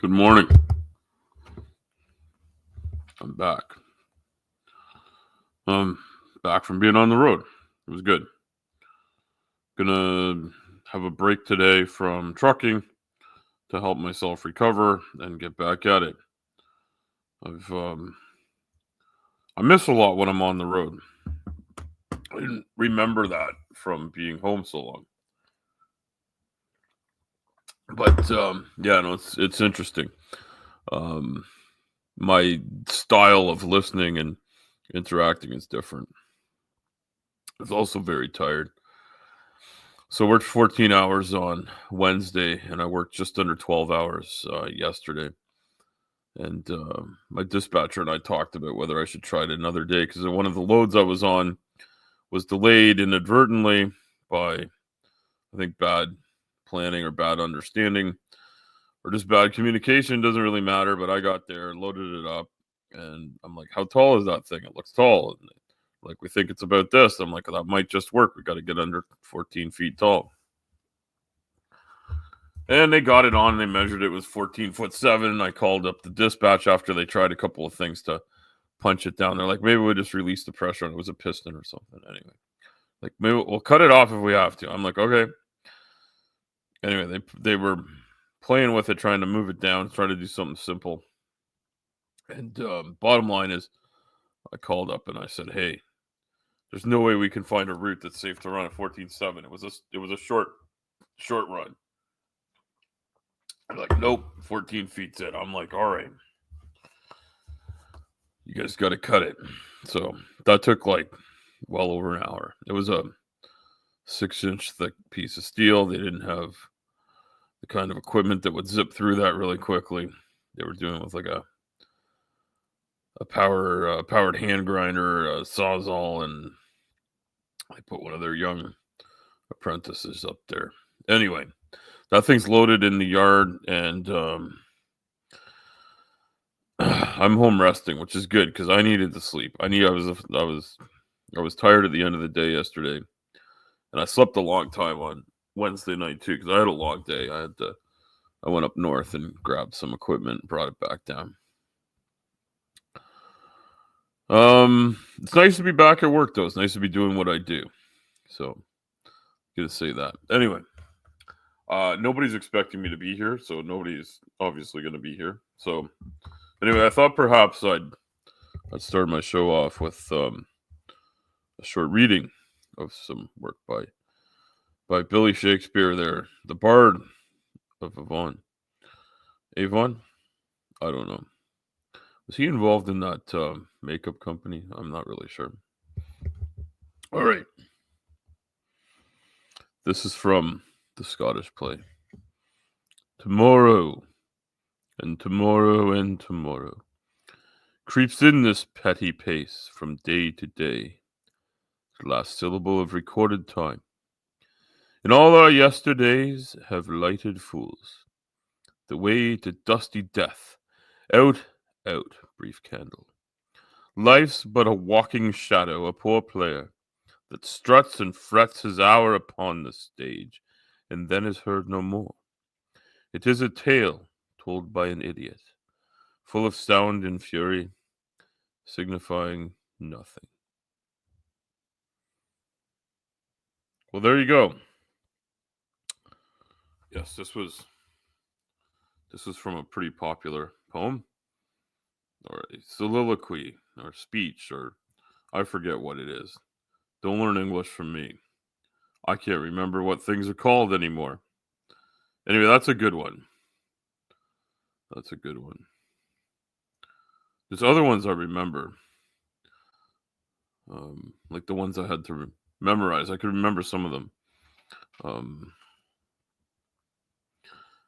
Good morning. I'm back. Um, back from being on the road. It was good. Gonna have a break today from trucking to help myself recover and get back at it. I've I miss a lot when I'm on the road. I didn't remember that from being home so long. But yeah, no, it's interesting. Um, my style of listening and interacting is different. It's also very tired. So I worked 14 hours on Wednesday, and I worked just under 12 hours yesterday. And my dispatcher and I talked about whether I should try it another day because one of the loads I was on was delayed inadvertently by, I think, bad planning or bad understanding or just bad communication. Doesn't really matter, but I got there, loaded it up, and I'm like, how tall is that thing? It looks tall. And like, we think it's about this. I'm like, that might just work. We got to get under 14 feet tall. And they got it on. They measured it was 14'7". I called up the dispatch after they tried a couple of things to punch it down. They're like, maybe we'll just release the pressure on it. It was a piston or something. Anyway, like, maybe we'll cut it off if we have to. I'm like, okay. Anyway, they were playing with it, trying to move it down, trying to do something simple. And bottom line is, I called up and I said, hey, there's no way we can find a route that's safe to run at 14.7. It was a short run. They're like, nope, 14 feet's it. I'm like, all right, you guys got to cut it. So that took like well over an hour. It was a 6-inch thick piece of steel. They didn't have the kind of equipment that would zip through that really quickly. They were doing it with like a powered hand grinder, a sawzall, and I put one of their young apprentices up there. Anyway, that thing's loaded in the yard, and I'm home resting, which is good because I needed to sleep. I was tired at the end of the day yesterday, and I slept a long time on Wednesday night too because I had a long day. I went up north and grabbed some equipment and brought it back down. It's nice to be back at work though. It's nice to be doing what I do. So, gonna say that. Anyway, nobody's expecting me to be here, so nobody's obviously gonna be here. So, anyway, I thought perhaps I'd start my show off with a short reading of some work by Billy Shakespeare. There, the Bard of Avon. Avon? I don't know. Was he involved in that makeup company? I'm not really sure. All right. This is from the Scottish play. Tomorrow, and tomorrow, and tomorrow creeps in this petty pace from day to day, the last syllable of recorded time. And all our yesterdays have lighted fools, the way to dusty death. Out, out, brief candle. Life's but a walking shadow, a poor player, that struts and frets his hour upon the stage, and then is heard no more. It is a tale told by an idiot, full of sound and fury, signifying nothing. Well, there you go. Yes, this was from a pretty popular poem, or a soliloquy, or speech, or I forget what it is. Don't learn English from me. I can't remember what things are called anymore. Anyway, that's a good one. That's a good one. There's other ones I remember, like the ones I had to memorize. I could remember some of them. Um,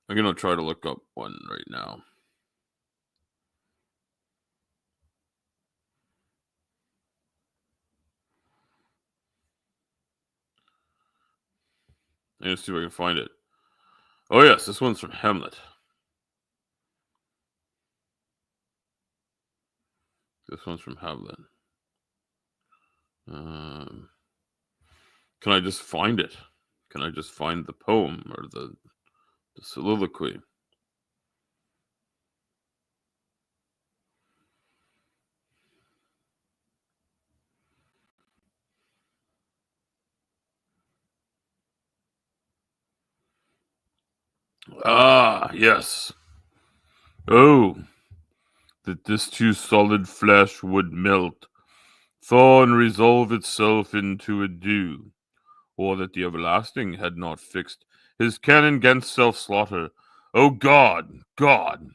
I'm gonna try to look up one right now. Let's see if I can find it. Oh yes, this one's from Hamlet. This one's from Hamlet. Um, can I just find it? Can I just find the poem or the soliloquy? Ah, yes. Oh, that this too solid flesh would melt, thaw and resolve itself into a dew, or that the everlasting had not fixed his cannon against self-slaughter. O God, God,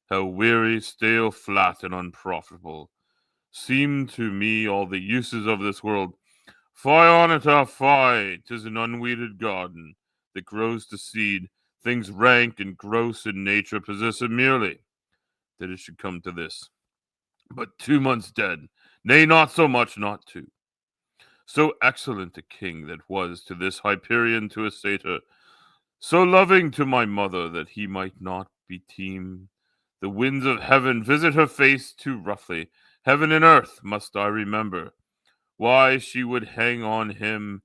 how weary, stale, flat, and unprofitable seem to me all the uses of this world. Fie on it, fie! 'Tis an unweeded garden that grows to seed. Things rank and gross in nature possess it merely, that it should come to this. But 2 months dead, nay, not so much, not two. So excellent a king that was to this Hyperion to a satyr, so loving to my mother that he might not be teem. The winds of heaven visit her face too roughly. Heaven and earth must I remember. Why she would hang on him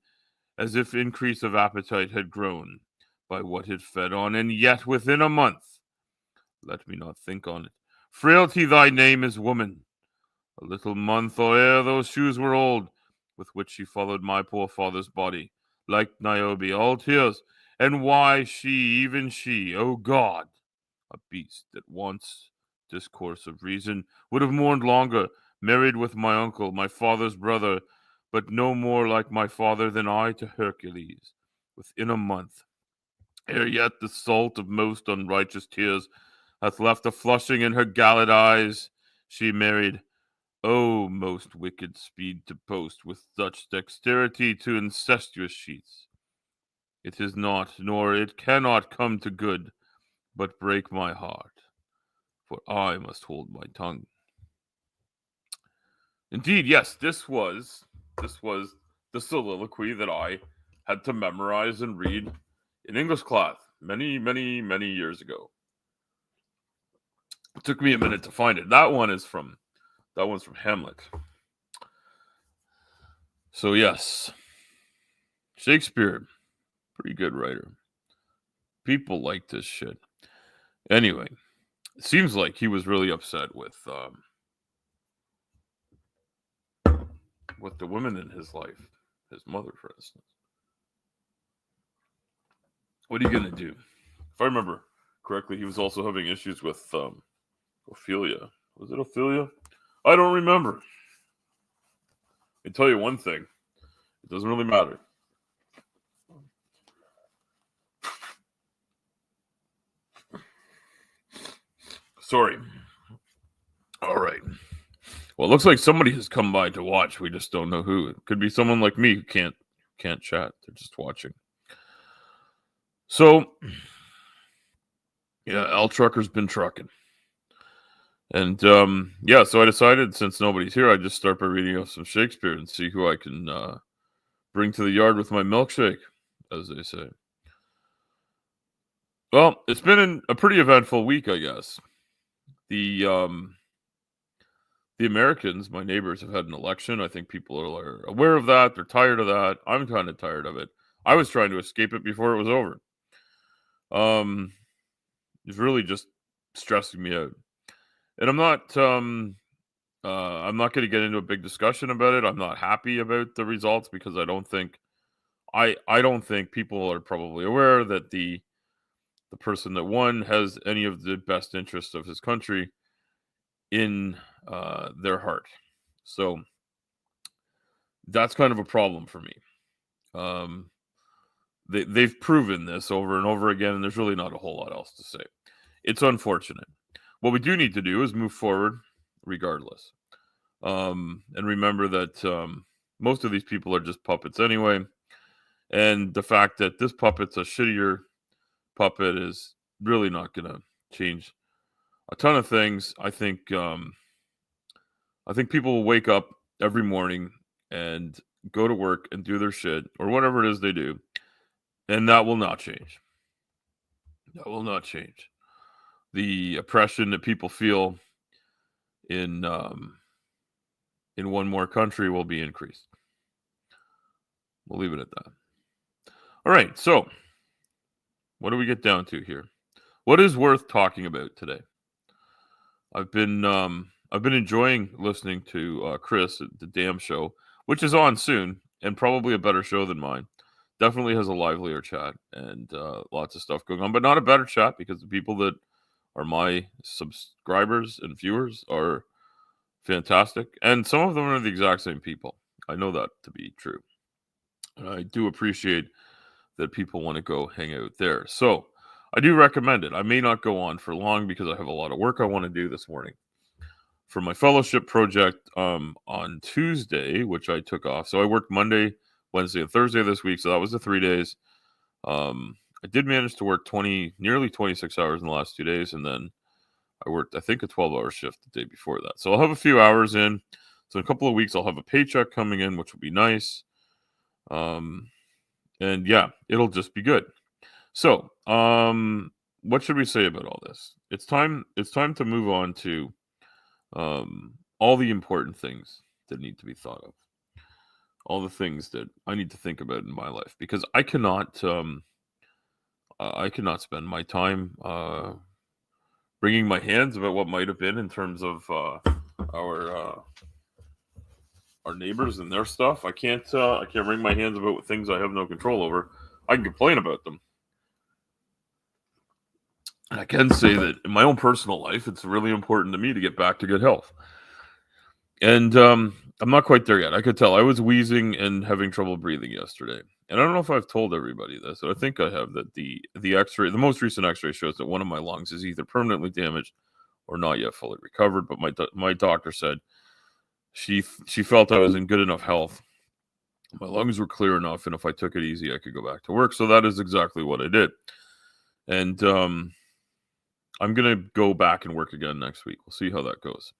as if increase of appetite had grown by what it fed on, and yet within a month, let me not think on it. Frailty, thy name is woman. A little month or ere those shoes were old, with which she followed my poor father's body, like Niobe, all tears. And why she, even she, O God, a beast that wants discourse of reason, would have mourned longer, married with my uncle, my father's brother, but no more like my father than I to Hercules, within a month. Ere yet the salt of most unrighteous tears hath left a flushing in her gallant eyes, she married. O most wicked speed to post with such dexterity to incestuous sheets. It is not, nor it cannot come to good, but break my heart, for I must hold my tongue. Indeed, yes, this was the soliloquy that I had to memorize and read in English class many years ago. It took me a minute to find it. That one's from Hamlet. So yes, Shakespeare, pretty good writer. People like this shit. Anyway, it seems like he was really upset with the women in his life, his mother, for instance. What are you gonna do? If I remember correctly, he was also having issues with Ophelia. Was it Ophelia? I don't remember. I tell you one thing: it doesn't really matter. Sorry. All right. Well, it looks like somebody has come by to watch. We just don't know who. It could be someone like me who can't chat. They're just watching. So, yeah, L Trucker's been trucking. And yeah, so I decided since nobody's here, I'd just start by reading off some Shakespeare and see who I can bring to the yard with my milkshake, as they say. Well, it's been a pretty eventful week, I guess. The Americans, my neighbors, have had an election. I think people are aware of that. They're tired of that. I'm kind of tired of it. I was trying to escape it before it was over. It's really just stressing me out, and I'm not going to get into a big discussion about it. I'm not happy about the results because I don't think people are probably aware that the person that won has any of the best interests of his country in their heart. So that's kind of a problem for me. Um, they've proven this over and over again, and there's really not a whole lot else to say. It's unfortunate. What we do need to do is move forward regardless. And remember that most of these people are just puppets anyway. And the fact that this puppet's a shittier puppet is really not going to change a ton of things. I think people will wake up every morning and go to work and do their shit or whatever it is they do, and that will not change. That will not change. The oppression that people feel in one more country will be increased. We'll leave it at that. All right, so what do we get down to here? What is worth talking about today? I've been enjoying listening to Chris at the Damn Show, which is on soon and probably a better show than mine. definitely has a livelier chat and lots of stuff going on, but not a better chat because the people that are my subscribers and viewers are fantastic, and some of them are the exact same people. I know that to be true. And I do appreciate that people want to go hang out there. So I do recommend it. I may not go on for long because I have a lot of work I want to do this morning for my fellowship project on Tuesday, which I took off. So I worked Monday, Wednesday, and Thursday this week. So that was the 3 days. I did manage to work nearly 26 hours in the last 2 days, and then I worked, I think, a 12-hour shift the day before that. So I'll have a few hours in. So in a couple of weeks, I'll have a paycheck coming in, which will be nice. And yeah, it'll just be good. So, what should we say about all this? It's time to move on to all the important things that need to be thought of. All the things that I need to think about in my life, because I cannot spend my time wringing my hands about what might have been in terms of our neighbors and their stuff. I can't wring my hands about things I have no control over. I can complain about them. And I can say that in my own personal life, it's really important to me to get back to good health. And I'm not quite there yet. I could tell I was wheezing and having trouble breathing yesterday. And I don't know if I've told everybody this, but I think I have, that the X-ray, the most recent X-ray shows that one of my lungs is either permanently damaged or not yet fully recovered. But my doctor said she felt I was in good enough health. My lungs were clear enough, and if I took it easy, I could go back to work. So that is exactly what I did. And I'm going to go back and work again next week. We'll see how that goes.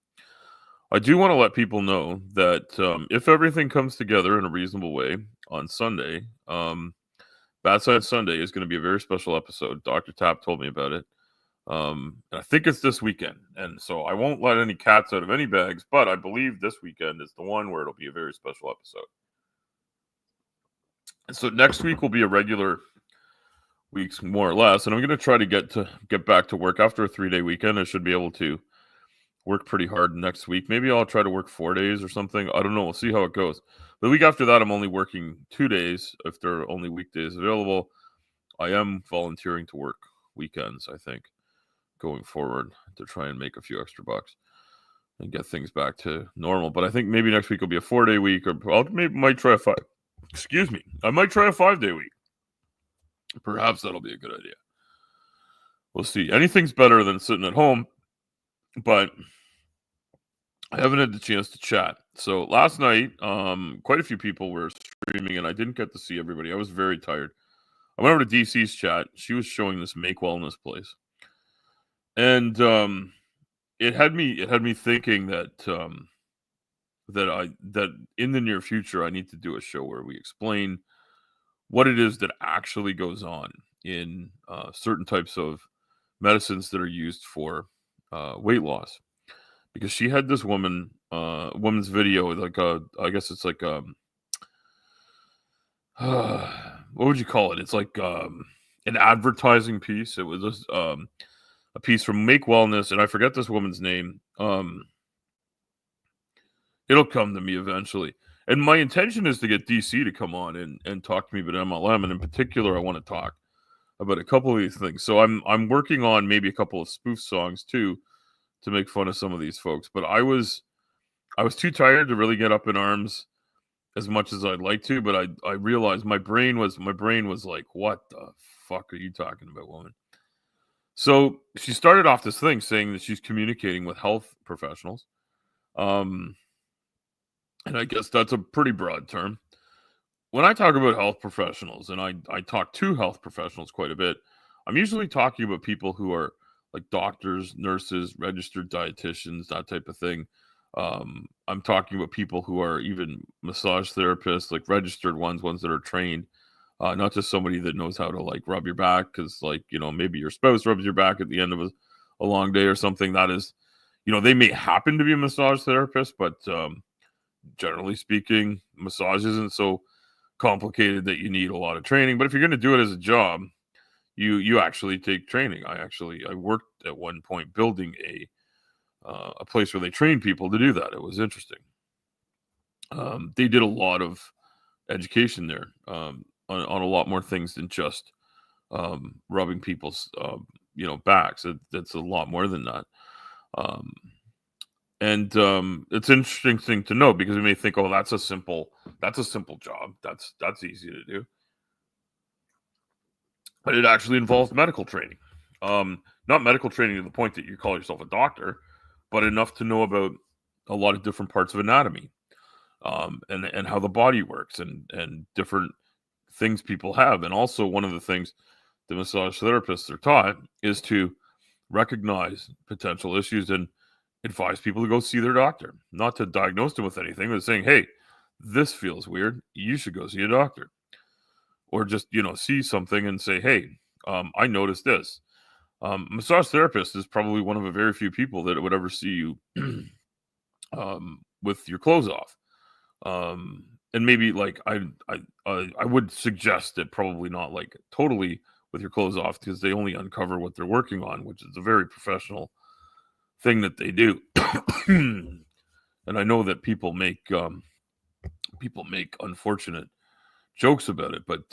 I do want to let people know that if everything comes together in a reasonable way on Sunday, Bad Side Sunday is going to be a very special episode. Dr. Tapp told me about it. And I think it's this weekend. And so I won't let any cats out of any bags, but I believe this weekend is the one where it'll be a very special episode. And so next week will be a regular weeks, more or less. And I'm going to try to get back to work after a 3-day weekend. I should be able to work pretty hard next week. Maybe I'll try to work 4 days or something. I don't know. We'll see how it goes. The week after that, I'm only working 2 days if there are only weekdays available. I am volunteering to work weekends, I think, going forward to try and make a few extra bucks and get things back to normal. But I think maybe next week will be a 4-day week, or I might try a 5-day week. Perhaps that'll be a good idea. We'll see. Anything's better than sitting at home, but I haven't had the chance to chat. So last night, quite a few people were streaming, and I didn't get to see everybody. I was very tired. I went over to DC's chat. She was showing this Make Wellness place, and it had me thinking that that in the near future I need to do a show where we explain what it is that actually goes on in certain types of medicines that are used for weight loss. Because she had this woman's video, like I guess it's like what would you call it? It's like an advertising piece. It was just, a piece from Make Wellness, and I forget this woman's name. It'll come to me eventually. And my intention is to get DC to come on and talk to me about MLM, and in particular, I want to talk about a couple of these things. So I'm working on maybe a couple of spoof songs too, to make fun of some of these folks. But I was too tired to really get up in arms as much as I'd like to. But I realized my brain was like, what the fuck are you talking about, woman? So she started off this thing saying that she's communicating with health professionals. And I guess that's a pretty broad term. When I talk about health professionals, and I talk to health professionals quite a bit, I'm usually talking about people who are like doctors, nurses, registered dietitians, that type of thing. I'm talking about people who are even massage therapists, like registered ones that are trained, not just somebody that knows how to like rub your back because, like, maybe your spouse rubs your back at the end of a long day or something. That is, they may happen to be a massage therapist, but generally speaking, massage isn't so complicated that you need a lot of training. But if you're going to do it as a job, you actually take training. I worked at one point building a place where they train people to do that. It was interesting. They did a lot of education there. on a lot more things than just rubbing people's backs. It's a lot more than that. Um, and it's an interesting thing to know because we may think, oh, that's a simple job. That's easy to do, but it actually involves medical training. Not medical training to the point that you call yourself a doctor, but enough to know about a lot of different parts of anatomy, and how the body works, and different things people have. And also, one of the things the massage therapists are taught is to recognize potential issues and advise people to go see their doctor, not to diagnose them with anything, but saying, hey, this feels weird. You should go see a doctor. Or just, see something and say, hey, I noticed this. Massage therapist is probably one of a very few people that would ever see you with your clothes off. And maybe like I would suggest that probably not like totally with your clothes off, because they only uncover what they're working on, which is a very professional thing that they do. And I know that people make unfortunate jokes about it, but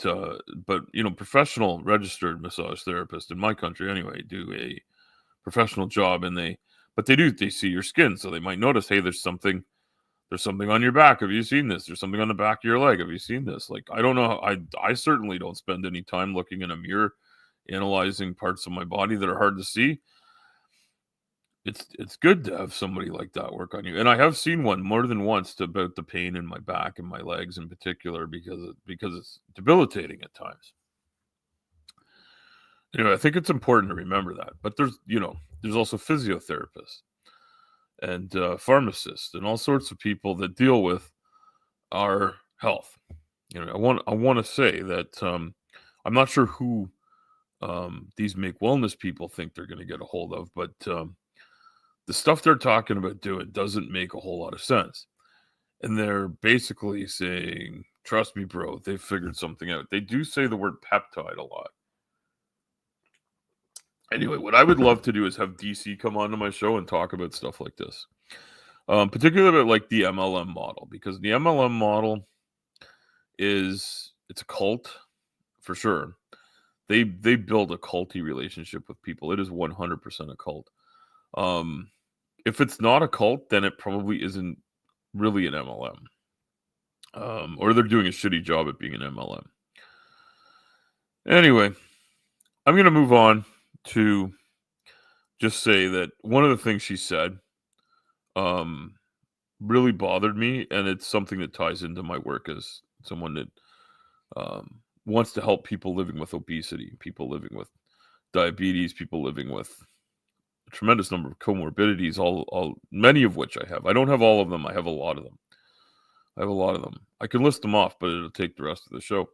professional registered massage therapists in my country anyway do a professional job, and they see your skin, so they might notice, hey, there's something on your back. Have you seen this? There's something on the back of your leg. Have you seen this? Like, I don't know. I certainly don't spend any time looking in a mirror analyzing parts of my body that are hard to see. It's good to have somebody like that work on you. And I have seen one more than once about the pain in my back and my legs in particular, because it's debilitating at times. I think it's important to remember that. But there's also physiotherapists and pharmacists and all sorts of people that deal with our health. I want to say that I'm not sure who these make wellness people think they're going to get a hold of, but the stuff they're talking about doing doesn't make a whole lot of sense. And they're basically saying, trust me, bro, they've figured something out. They do say the word peptide a lot. Anyway, what I would love to do is have DC come onto my show and talk about stuff like this. Particularly about like the MLM model, because the MLM model it's a cult for sure. They build a culty relationship with people. It is 100% a cult. If it's not a cult, then it probably isn't really an MLM. Or they're doing a shitty job at being an MLM. Anyway, I'm going to move on to just say that one of the things she said really bothered me, and it's something that ties into my work as someone that wants to help people living with obesity, people living with diabetes, people living with a tremendous number of comorbidities, many of which I have. I don't have all of them. I have a lot of them. I can list them off, but it'll take the rest of the show.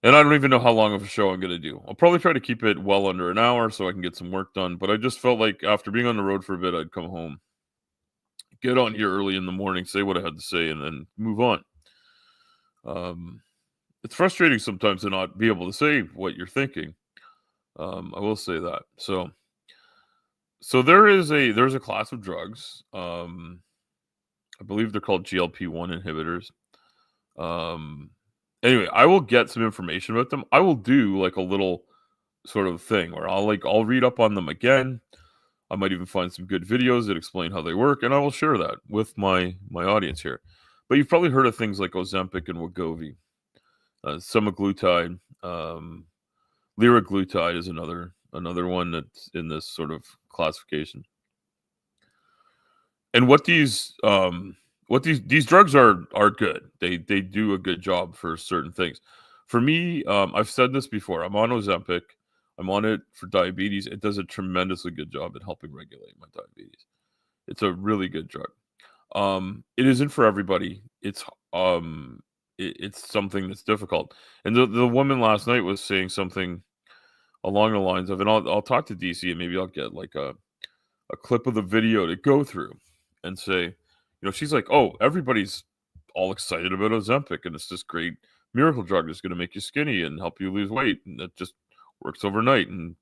And I don't even know how long of a show I'm going to do. I'll probably try to keep it well under an hour so I can get some work done. But I just felt like after being on the road for a bit, I'd come home, get on here early in the morning, say what I had to say, and then move on. It's frustrating sometimes to not be able to say what you're thinking. I will say that. So there's a class of drugs. I believe they're called GLP-1 inhibitors. Anyway, I will get some information about them. I will do like a little sort of thing where I'll read up on them again. I might even find some good videos that explain how they work, and I will share that with my audience here. But you've probably heard of things like Ozempic and Wegovy, semaglutide, liraglutide is another one that's in this sort of classification. And what these drugs are good. They do a good job for certain things. For me, I've said this before. I'm on Ozempic. I'm on it for diabetes. It does a tremendously good job at helping regulate my diabetes. It's a really good drug. It isn't for everybody. It's something that's difficult. And the woman last night was saying something along the lines of, and I'll talk to DC and maybe I'll get like a clip of the video to go through and say, she's like, oh, everybody's all excited about Ozempic and it's this great miracle drug that's going to make you skinny and help you lose weight, and it just works overnight, and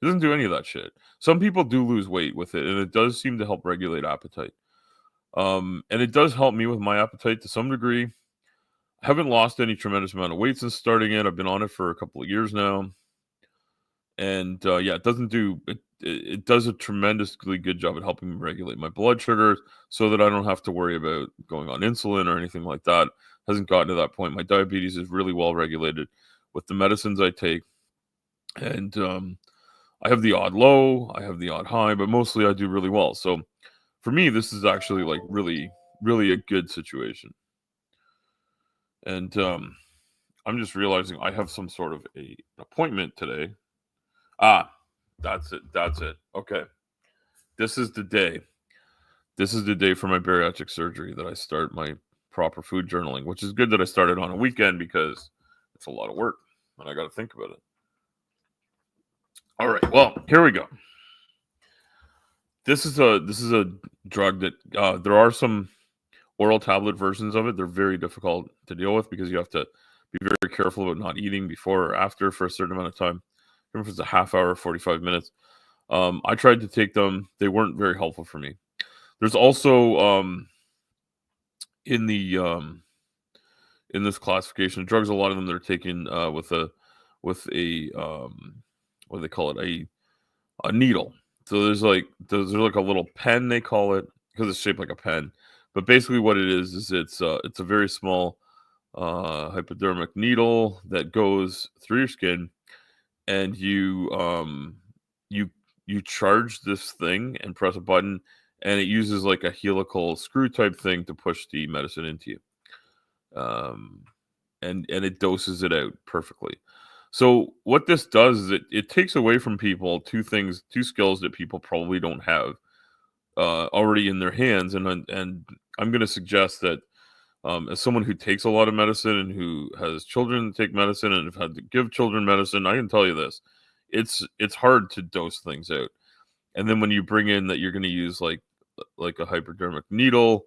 it doesn't do any of that shit. Some people do lose weight with it, and it does seem to help regulate appetite. And it does help me with my appetite to some degree. I haven't lost any tremendous amount of weight since starting it. I've been on it for a couple of years now, and yeah, it doesn't do it. It does a tremendously good job at helping me regulate my blood sugars, so that I don't have to worry about going on insulin or anything like that. Hasn't gotten to that point. My diabetes is really well regulated with the medicines I take, and I have the odd low, I have the odd high, but mostly I do really well. So for me, this is actually like really, really a good situation. And I'm just realizing I have some sort of a appointment today. Ah, that's it. That's it. Okay. This is the day. This is the day for my bariatric surgery that I start my proper food journaling, which is good that I started on a weekend because it's a lot of work and I got to think about it. All right. Well, here we go. This is a drug that there are some oral tablet versions of it. They're very difficult to deal with because you have to be very careful about not eating before or after for a certain amount of time. Even if it's a half hour, 45 minutes. I tried to take them. They weren't very helpful for me. There's also in the in this classification of drugs, a lot of them that are taken with a what do they call it? A needle. So there's like a little pen they call it because it's shaped like a pen. But basically, what it is it's a very small hypodermic needle that goes through your skin, and you you charge this thing and press a button, and it uses like a helical screw type thing to push the medicine into you. Um, and it doses it out perfectly. So what this does is it takes away from people two skills that people probably don't have already in their hands, and I'm going to suggest that as someone who takes a lot of medicine and who has children take medicine and have had to give children medicine, I can tell you this: it's hard to dose things out. And then when you bring in that you're going to use like a hypodermic needle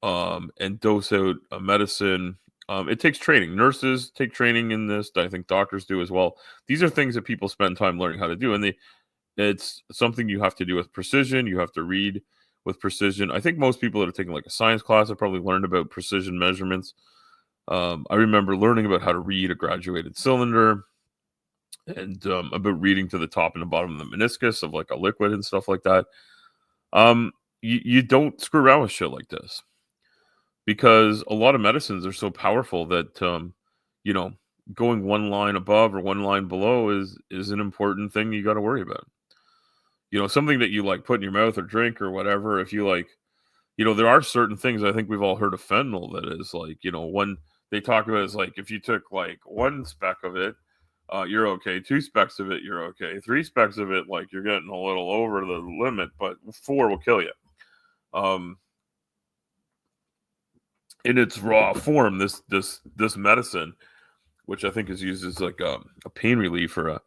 and dose out a medicine. It takes training. Nurses take training in this. I think doctors do as well. These are things that people spend time learning how to do, and it's something you have to do with precision. You have to read with precision. I think most people that have taken like a science class have probably learned about precision measurements. I remember learning about how to read a graduated cylinder and about reading to the top and the bottom of the meniscus of like a liquid and stuff like that. You don't screw around with shit like this, because a lot of medicines are so powerful that you know, going one line above or one line below is an important thing you got to worry about. You know, something that you like put in your mouth or drink or whatever. If you like, you know, there are certain things. I think we've all heard of fentanyl that is like, you know, one they talk about is like if you took like one speck of it, you're okay. Two specks of it, you're okay. Three specks of it, like you're getting a little over the limit, but four will kill you. Um, in its raw form, this medicine, which I think is used as like a pain relief or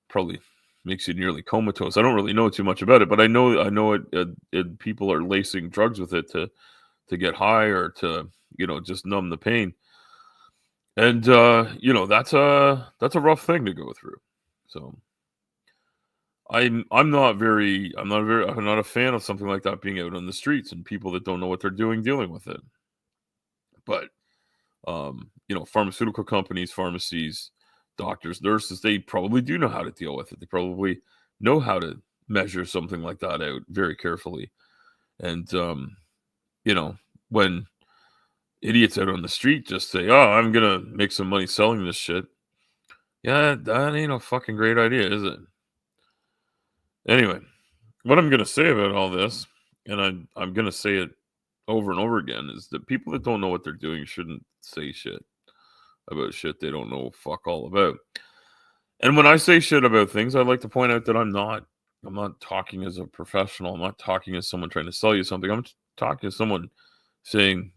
probably makes you nearly comatose. I don't really know too much about it, but I know it people are lacing drugs with it to get high or to, you know, just numb the pain. And you know, that's a rough thing to go through. So I'm not a fan of something like that being out on the streets and people that don't know what they're doing dealing with it. But you know, pharmaceutical companies, pharmacies, doctors, nurses, they probably do know how to deal with it. They probably know how to measure something like that out very carefully. And you know, when idiots out on the street just say, "Oh, I'm gonna make some money selling this shit," yeah, that ain't a fucking great idea, is it? Anyway, what I'm gonna say about all this, and I'm gonna say it over and over again, is that people that don't know what they're doing shouldn't say shit about shit they don't know fuck all about. And when I say shit about things, I like to point out that I'm not talking as a professional. I'm not talking as someone trying to sell you something. I'm talking as someone saying,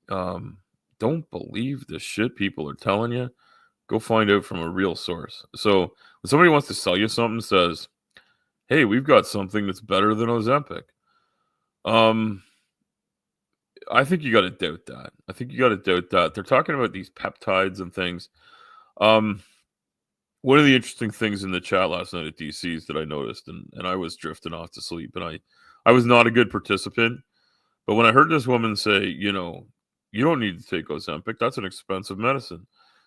um, don't believe the shit people are telling you. Go find out from a real source. So when somebody wants to sell you something, says, "Hey, we've got something that's better than Ozempic," um, I think you got to doubt that. I think you got to doubt that. They're talking about these peptides and things. Um, One of the interesting things in the chat last night at DC's that I noticed, and I was drifting off to sleep, and I was not a good participant. But when I heard this woman say, you know, You don't need to take Ozempic. That's an expensive medicine,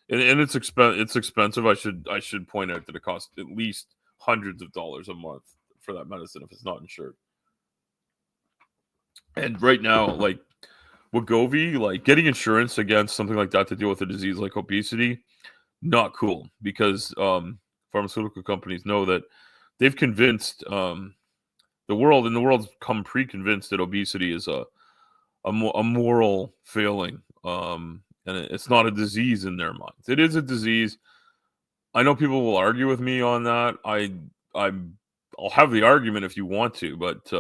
and it's expensive. I should point out that it costs at least hundreds of dollars a month for that medicine if it's not insured. And right now, like Wegovy, like getting insurance against something like that to deal with a disease like obesity, not cool because pharmaceutical companies know that they've convinced the world, and the world's come pre-convinced that obesity is a moral failing, and it's not a disease in their minds. It is a disease. I know people will argue with me on that. I'll have the argument if you want to, but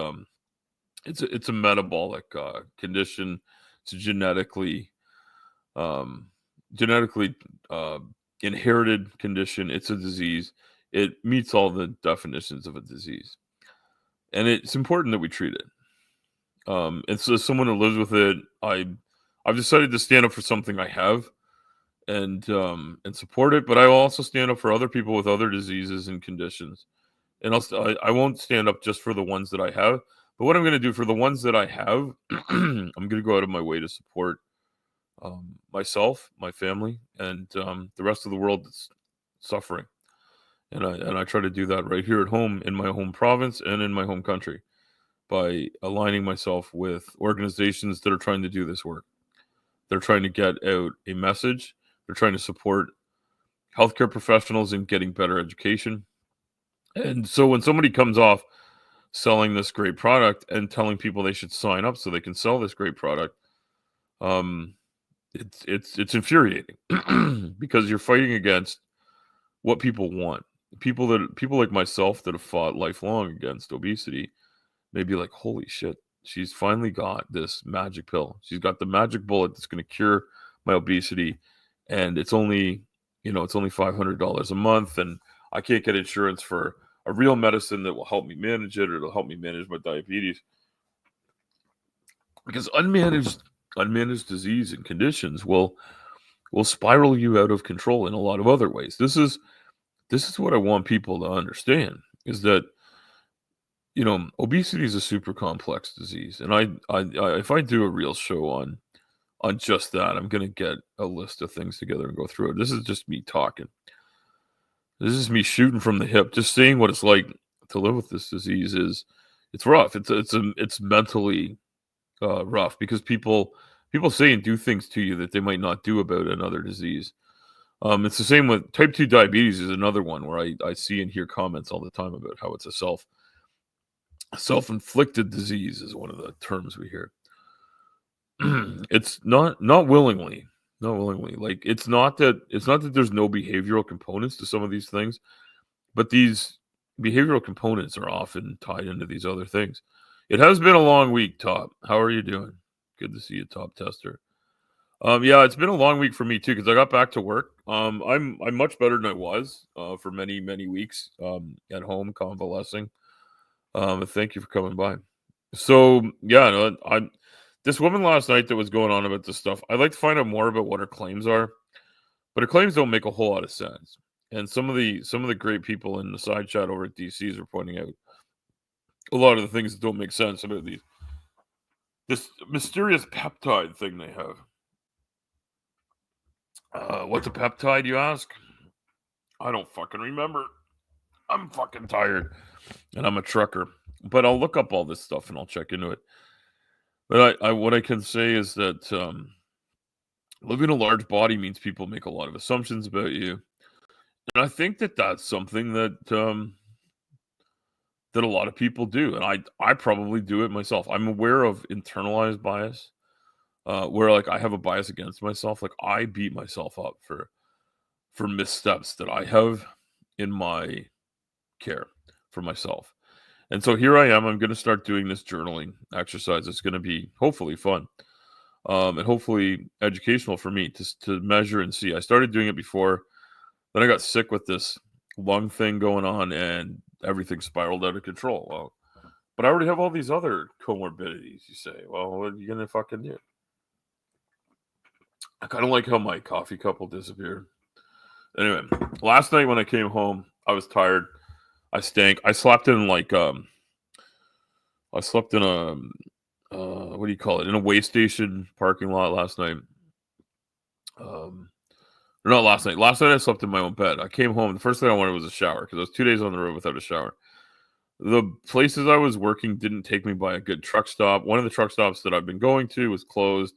it's a metabolic condition. It's a um, genetically uh, inherited condition. It's a disease. It meets all the definitions of a disease, and it's important that we treat it. And so, as someone who lives with it, I've decided to stand up for something I have and support it. But I will also stand up for other people with other diseases and conditions. And I won't stand up just for the ones that I have. But what I'm going to do for the ones that I have, I'm going to go out of my way to support myself, my family, and the rest of the world that's suffering. And I try to do that right here at home in my home province and in my home country by aligning myself with organizations that are trying to do this work. They're trying to get out a message. They're trying to support healthcare professionals in getting better education. And so when somebody comes off selling this great product and telling people they should sign up so they can sell this great product, um, it's infuriating because you're fighting against what people want. People like myself that have fought lifelong against obesity may be like, holy shit, she's finally got this magic pill. She's got the magic bullet that's going to cure my obesity, and it's only $500 a month, and I can't get insurance for a real medicine that will help me manage it, or it'll help me manage my diabetes. Because unmanaged disease and conditions will spiral you out of control in a lot of other ways. This is what I want people to understand is that obesity is a super complex disease, and if I do a real show on just that, I'm gonna get a list of things together and go through it. This is just me talking. This is me shooting from the hip, just saying what it's like to live with this disease. It's rough. It's mentally rough because people say and do things to you that they might not do about another disease. It's the same with type 2 diabetes is another one where I see and hear comments all the time about how it's a self-inflicted disease is one of the terms we hear. It's not willingly, not willingly. Like it's not that there's no behavioral components to some of these things, but these behavioral components are often tied into these other things. It has been a long week, Top. How are you doing? Good to see you, Top Tester. Yeah, it's been a long week for me too because I got back to work. I'm much better than I was for many many weeks at home convalescing. Thank you for coming by. So yeah, no, I this woman last night that was going on about this stuff. I'd like to find out more about what her claims are, but her claims don't make a whole lot of sense. And some of the great people in the side chat over at DCs are pointing out a lot of the things that don't make sense about this mysterious peptide thing they have. What's a peptide, you ask? I don't fucking remember. I'm fucking tired, and I'm a trucker. But I'll look up all this stuff and I'll check into it. But what I can say is that living a large body means people make a lot of assumptions about you, and I think that that's something that a lot of people do, and I probably do it myself. I'm aware of internalized bias, where like I have a bias against myself. Like I beat myself up for missteps that I have in my care for myself. And so here I am. I'm going to start doing this journaling exercise. It's going to be hopefully fun, and hopefully educational for me to measure and see. I started doing it before, then I got sick with this lung thing going on, and everything spiraled out of control. Well, but I already have all these other comorbidities. You say, well, what are you going to fucking do? I kind of like how my coffee cup will disappear. Anyway, last night when I came home, I was tired. I stank. I slept in like I slept in what do you call it? In a way station parking lot last night. Um, or not last night. Last night I slept in my own bed. I came home. The first thing I wanted was a shower because I was 2 days on the road without a shower. The places I was working didn't take me by a good truck stop. One of the truck stops that I've been going to was closed.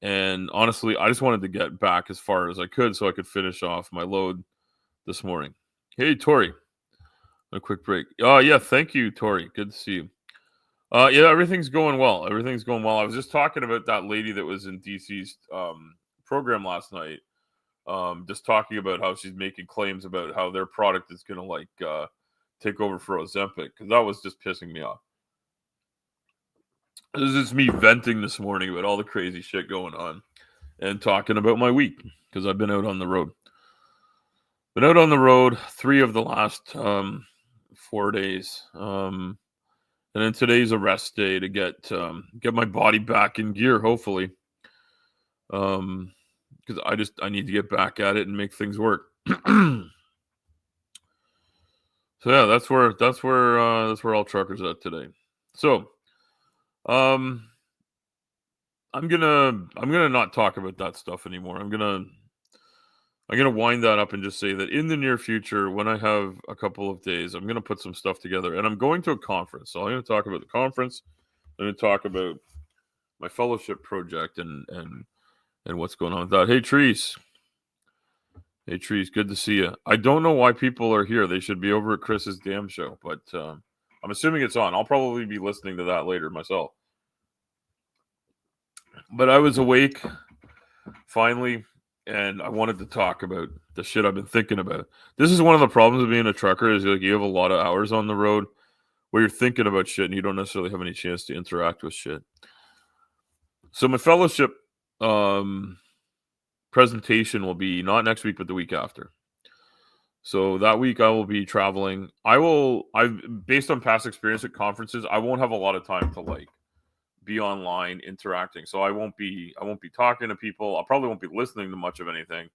And honestly, I just wanted to get back as far as I could so I could finish off my load this morning. Hey, Tori, a quick break. Yeah, thank you, Tori. Good to see you. Yeah, everything's going well. Everything's going well. I was just talking about that lady that was in DC's program last night. Just talking about how she's making claims about how their product is going to take over for Ozempic because that was just pissing me off. This is me venting this morning about all the crazy shit going on and talking about my week because I've been out on the road. Been out on the road 3 of the last 4 days. And then today's a rest day to get my body back in gear, hopefully. Because I need to get back at it and make things work. So yeah, that's where all truckers at today. So, I'm gonna not talk about that stuff anymore. I'm gonna wind that up and just say that in the near future, when I have a couple of days, I'm gonna put some stuff together, and I'm going to a conference. So I'm gonna talk about the conference. I'm gonna talk about my fellowship project and what's going on with that. Hey, Trees. Hey, Trees. Good to see you. I don't know why people are here. They should be over at Chris's damn show, but I'm assuming it's on. I'll probably be listening to that later myself. But I was awake finally, and I wanted to talk about the shit I've been thinking about. This is one of the problems of being a trucker is like you have a lot of hours on the road where you're thinking about shit and you don't necessarily have any chance to interact with shit. So my fellowship presentation will be not next week, but the week after. So that week I will be traveling. I've based on past experience at conferences, I won't have a lot of time to be online interacting. So I won't be talking to people. I probably won't be listening to much of anything.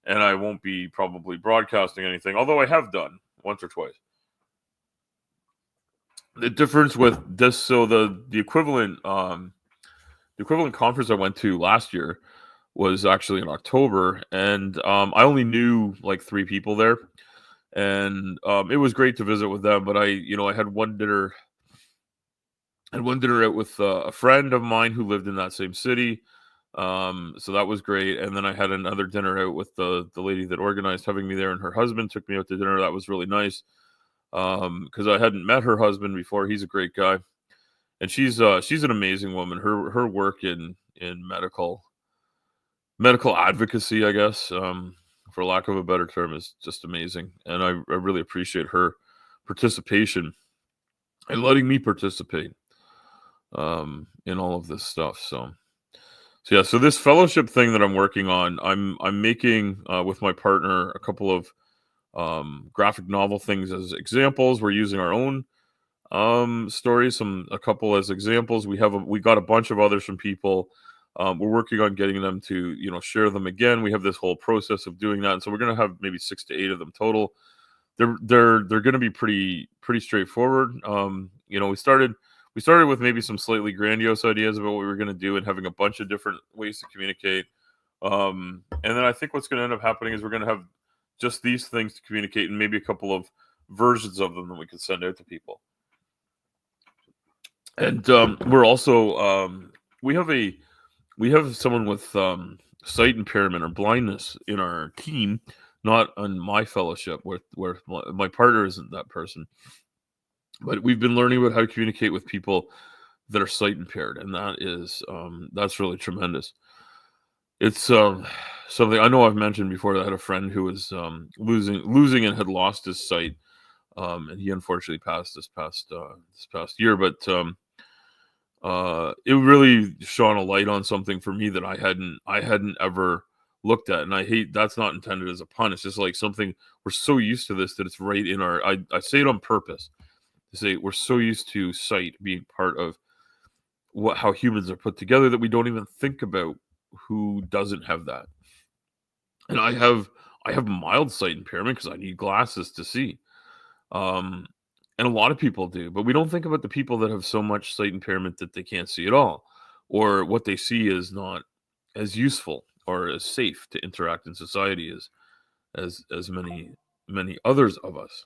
And I won't be probably broadcasting anything, although I have done once or twice. The difference with this, so the equivalent conference I went to last year was actually in October, and I only knew like 3 people there, and it was great to visit with them. But I had one dinner out with a friend of mine who lived in that same city. So that was great. And then I had another dinner out with the lady that organized having me there, and her husband took me out to dinner. That was really nice. Because I hadn't met her husband before. He's a great guy. And she's an amazing woman. Her work in medical advocacy, I guess, for lack of a better term, is just amazing. And I really appreciate her participation and letting me participate in all of this stuff. So yeah, so this fellowship thing that I'm working on, I'm making with my partner a couple of graphic novel things as examples. We're using our own stories, a couple as examples. We got a bunch of others from people. We're working on getting them to share them again. We have this whole process of doing that, and so we're going to have maybe 6 to 8 of them total. They're going to be pretty straightforward. We started with maybe some slightly grandiose ideas about what we were going to do and having a bunch of different ways to communicate. And then I think what's going to end up happening is we're going to have just these things to communicate and maybe a couple of versions of them that we can send out to people. And we're also we have someone with sight impairment or blindness in our team, not on my fellowship where my partner isn't that person. But we've been learning about how to communicate with people that are sight impaired, and that is that's really tremendous. It's something I know I've mentioned before that I had a friend who was losing and had lost his sight, and he unfortunately passed this past year. But it really shone a light on something for me that I hadn't ever looked at, and I hate that's not intended as a pun. It's just like something we're so used to this that it's right in our. I say it on purpose. Say we're so used to sight being part of how humans are put together that we don't even think about who doesn't have that. And I have mild sight impairment because I need glasses to see. And a lot of people do, but we don't think about the people that have so much sight impairment that they can't see at all, or what they see is not as useful or as safe to interact in society as many others of us.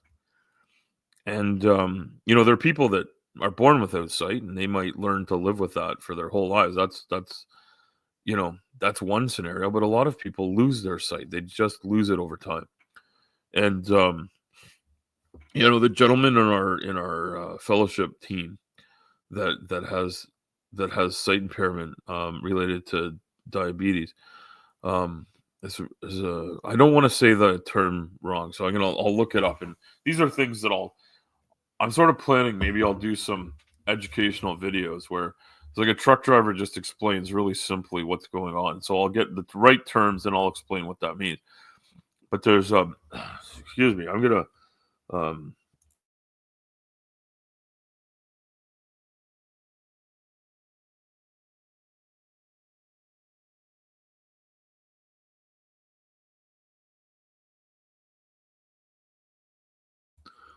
And there are people that are born without sight, and they might learn to live with that for their whole lives. That's one scenario, but a lot of people lose their sight. They just lose it over time. And the gentleman in our fellowship team that has sight impairment related to diabetes. Um, I don't want to say the term wrong, so I'll look it up. And these are things that I'm sort of planning. Maybe I'll do some educational videos where it's like a truck driver just explains really simply what's going on. So I'll get the right terms and I'll explain what that means. But there's excuse me, I'm gonna um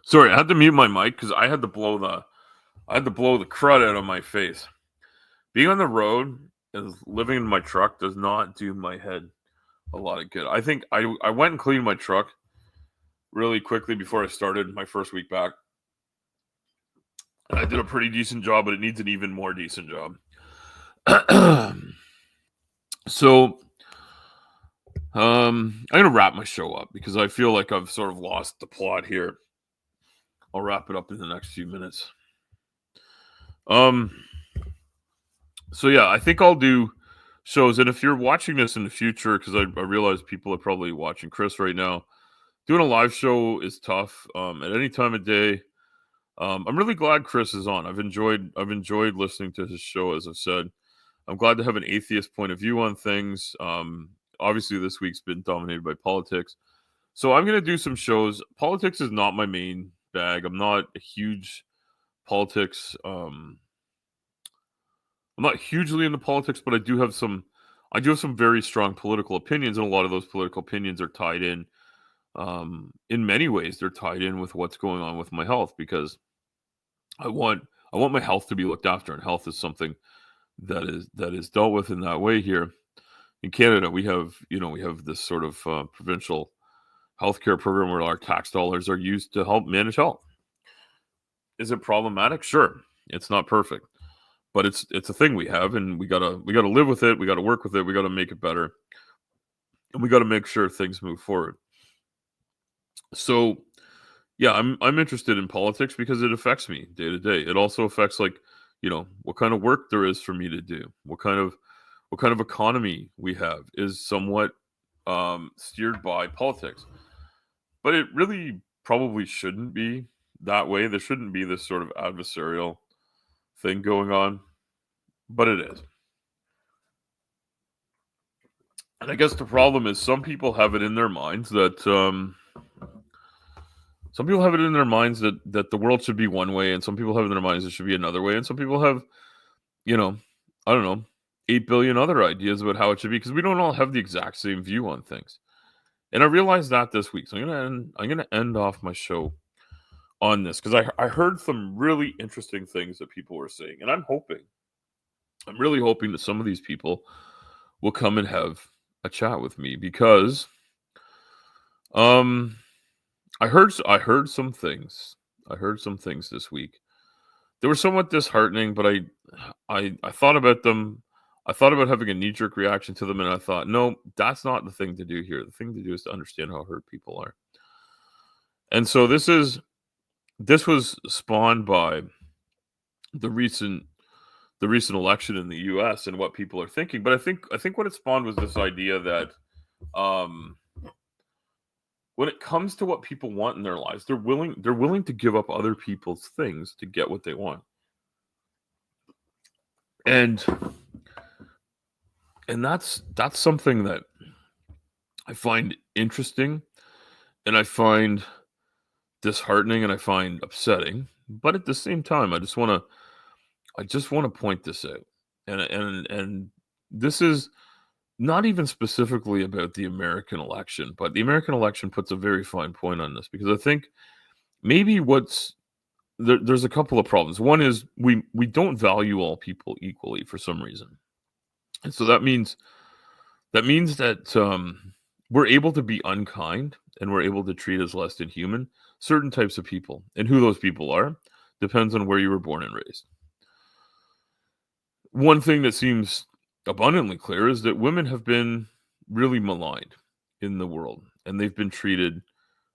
sorry, I had to mute my mic because I had to blow the crud out of my face. Being on the road and living in my truck does not do my head a lot of good. I think I went and cleaned my truck really quickly before I started my first week back. And I did a pretty decent job, but it needs an even more decent job. So I'm gonna wrap my show up because I feel like I've sort of lost the plot here. I'll wrap it up in the next few minutes. Um so yeah, I think I'll do shows, and if you're watching this in the future, because I realize people are probably watching Chris right now, doing a live show is tough at any time of day. I'm really glad Chris is on. I've enjoyed listening to his show, as I've said. I'm glad to have an atheist point of view on things. Obviously, this week's been dominated by politics, so I'm going to do some shows. Politics is not my main bag. I'm not a huge politics. I'm not hugely into politics, but I do have some. I do have some very strong political opinions, and a lot of those political opinions are tied in. In many ways, they're tied in with what's going on with my health because I want I want my health to be looked after, and health is something that is dealt with in that way here in Canada. We have this sort of provincial healthcare program where our tax dollars are used to help manage health. Is it problematic? Sure, it's not perfect, but it's a thing we have, and we gotta live with it. We gotta work with it. We gotta make it better, and we gotta make sure things move forward. So yeah, I'm interested in politics because it affects me day to day. It also affects what kind of work there is for me to do. What kind of economy we have is somewhat steered by politics. But it really probably shouldn't be that way. There shouldn't be this sort of adversarial thing going on, but it is. And I guess the problem is some people have it in their minds that the world should be one way, and some people have in their minds it should be another way, and some people have, you know, I don't know, 8 billion other ideas about how it should be because we don't all have the exact same view on things. And I realized that this week, so I'm gonna end off my show on this because I heard some really interesting things that people were saying, and I'm really hoping that some of these people will come and have a chat with me because um I heard some things. I heard some things this week. They were somewhat disheartening, but I thought about them. I thought about having a knee jerk reaction to them, and I thought, no, that's not the thing to do here. The thing to do is to understand how hurt people are. And so this was spawned by the recent the recent election in the U.S. and what people are thinking. But I think what it spawned was this idea that um, when it comes to what people want in their lives, they're willing to give up other people's things to get what they want. And that's something that I find interesting and I find disheartening and I find upsetting. But at the same time, I just want to point this out. And this is not even specifically about the American election, but the American election puts a very fine point on this because I think maybe what's there's a couple of problems. One is we don't value all people equally for some reason, and so that means that we're able to be unkind and we're able to treat as less than human certain types of people, and who those people are depends on where you were born and raised. One thing that seems abundantly clear is that women have been really maligned in the world, and they've been treated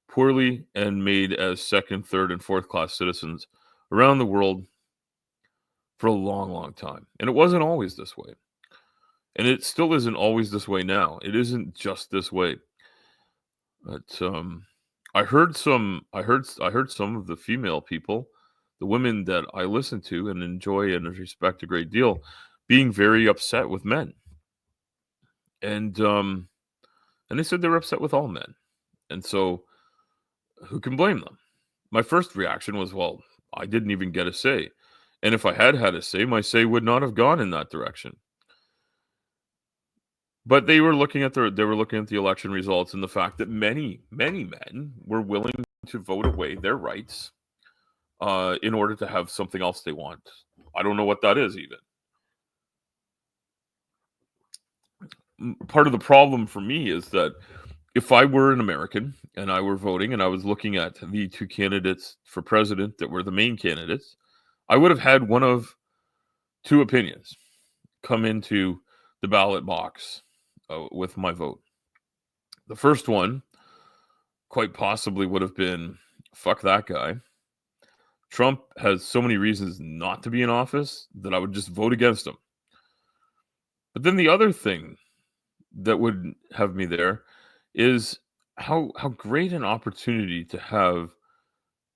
poorly and made as second, third, and fourth class citizens around the world for a long, long time. And it wasn't always this way. And it still isn't always this way now. It isn't just this way. But I heard some of the female people, the women that I listen to and enjoy and respect a great deal, being very upset with men. And and they said they were upset with all men. And so who can blame them? My first reaction was, well, I didn't even get a say. And if I had had a say, my say would not have gone in that direction. But they were looking at the election results and the fact that many, many men were willing to vote away their rights in order to have something else they want. I don't know what that is even. Part of the problem for me is that if I were an American and I were voting and I was looking at the two candidates for president that were the main candidates, I would have had one of two opinions come into the ballot box with my vote. The first one quite possibly would have been fuck that guy. Trump has so many reasons not to be in office that I would just vote against him. But then the other thing that would have me there is how great an opportunity to have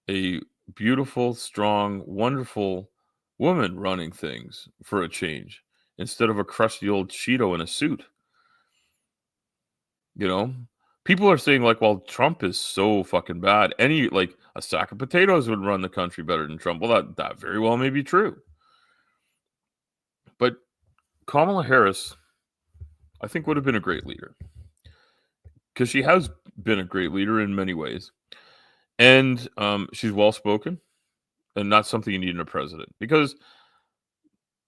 a beautiful, strong, wonderful woman running things for a change instead of a crusty old Cheeto in a suit. You know, people are saying like, well, Trump is so fucking bad. Any like a sack of potatoes would run the country better than Trump. Well, that very well may be true. But Kamala Harris, I think, would have been a great leader because she has been a great leader in many ways, and she's well spoken, and not something you need in a president. Because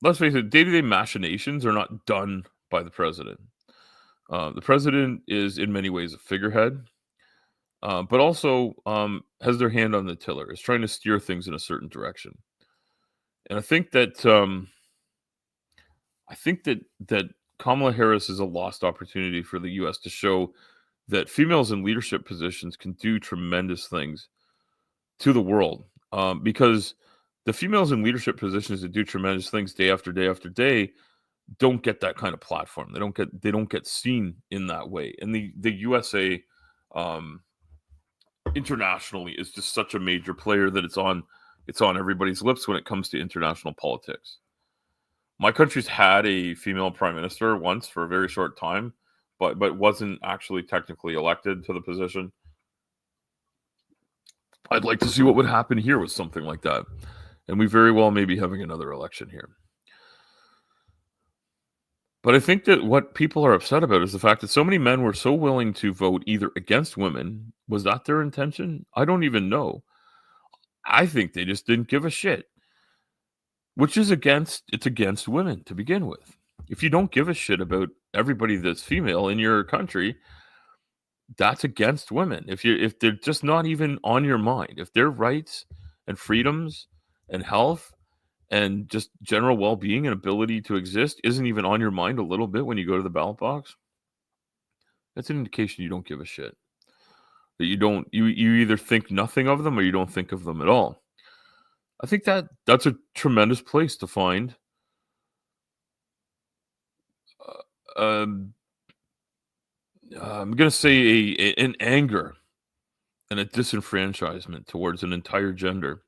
let's face it, day-to-day machinations are not done by the president. The president is in many ways a figurehead, but also has their hand on the tiller, is trying to steer things in a certain direction. And I think that Kamala Harris is a lost opportunity for the U.S. to show that females in leadership positions can do tremendous things to the world. Because the females in leadership positions that do tremendous things day after day after day don't get that kind of platform. They don't get seen in that way. And the USA internationally is just such a major player that it's on everybody's lips when it comes to international politics. My country's had a female prime minister once for a very short time, but wasn't actually technically elected to the position. I'd like to see what would happen here with something like that. And we very well may be having another election here. But I think that what people are upset about is the fact that so many men were so willing to vote either against women. Was that their intention? I don't even know. I think they just didn't give a shit. Which is against women to begin with. If you don't give a shit about everybody that's female in your country, that's against women. If they're just not even on your mind, if their rights and freedoms and health and just general well-being and ability to exist isn't even on your mind a little bit when you go to the ballot box, that's an indication you don't give a shit. That you either think nothing of them or you don't think of them at all. I think that's a tremendous place to find I'm going to say an anger and a disenfranchisement towards an entire gender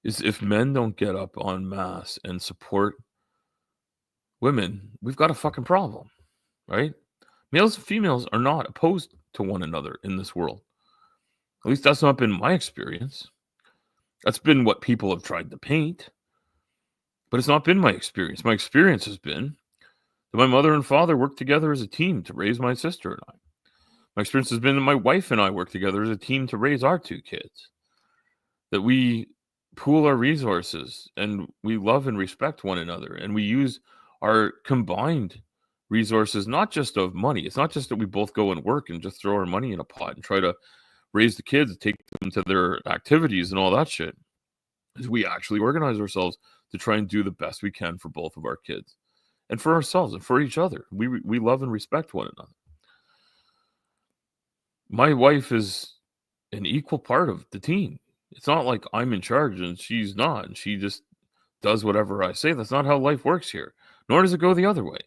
is if men don't get up en masse and support women, we've got a fucking problem, right? Males and females are not opposed to one another in this world. At least that's not been my experience. That's been what people have tried to paint, but it's not been my experience. My experience has been that my mother and father worked together as a team to raise my sister and I. My experience has been that my wife and I worked together as a team to raise our two kids. That we pool our resources and we love and respect one another and we use our combined resources, not just of money. It's not just that we both go and work and just throw our money in a pot and try to raise the kids, take them to their activities and all that shit. Is we actually organize ourselves to try and do the best we can for both of our kids and for ourselves and for each other. We love and respect one another. My wife is an equal part of the team. It's not like I'm in charge and she's not, and she just does whatever I say. That's not how life works here, nor does it go the other way.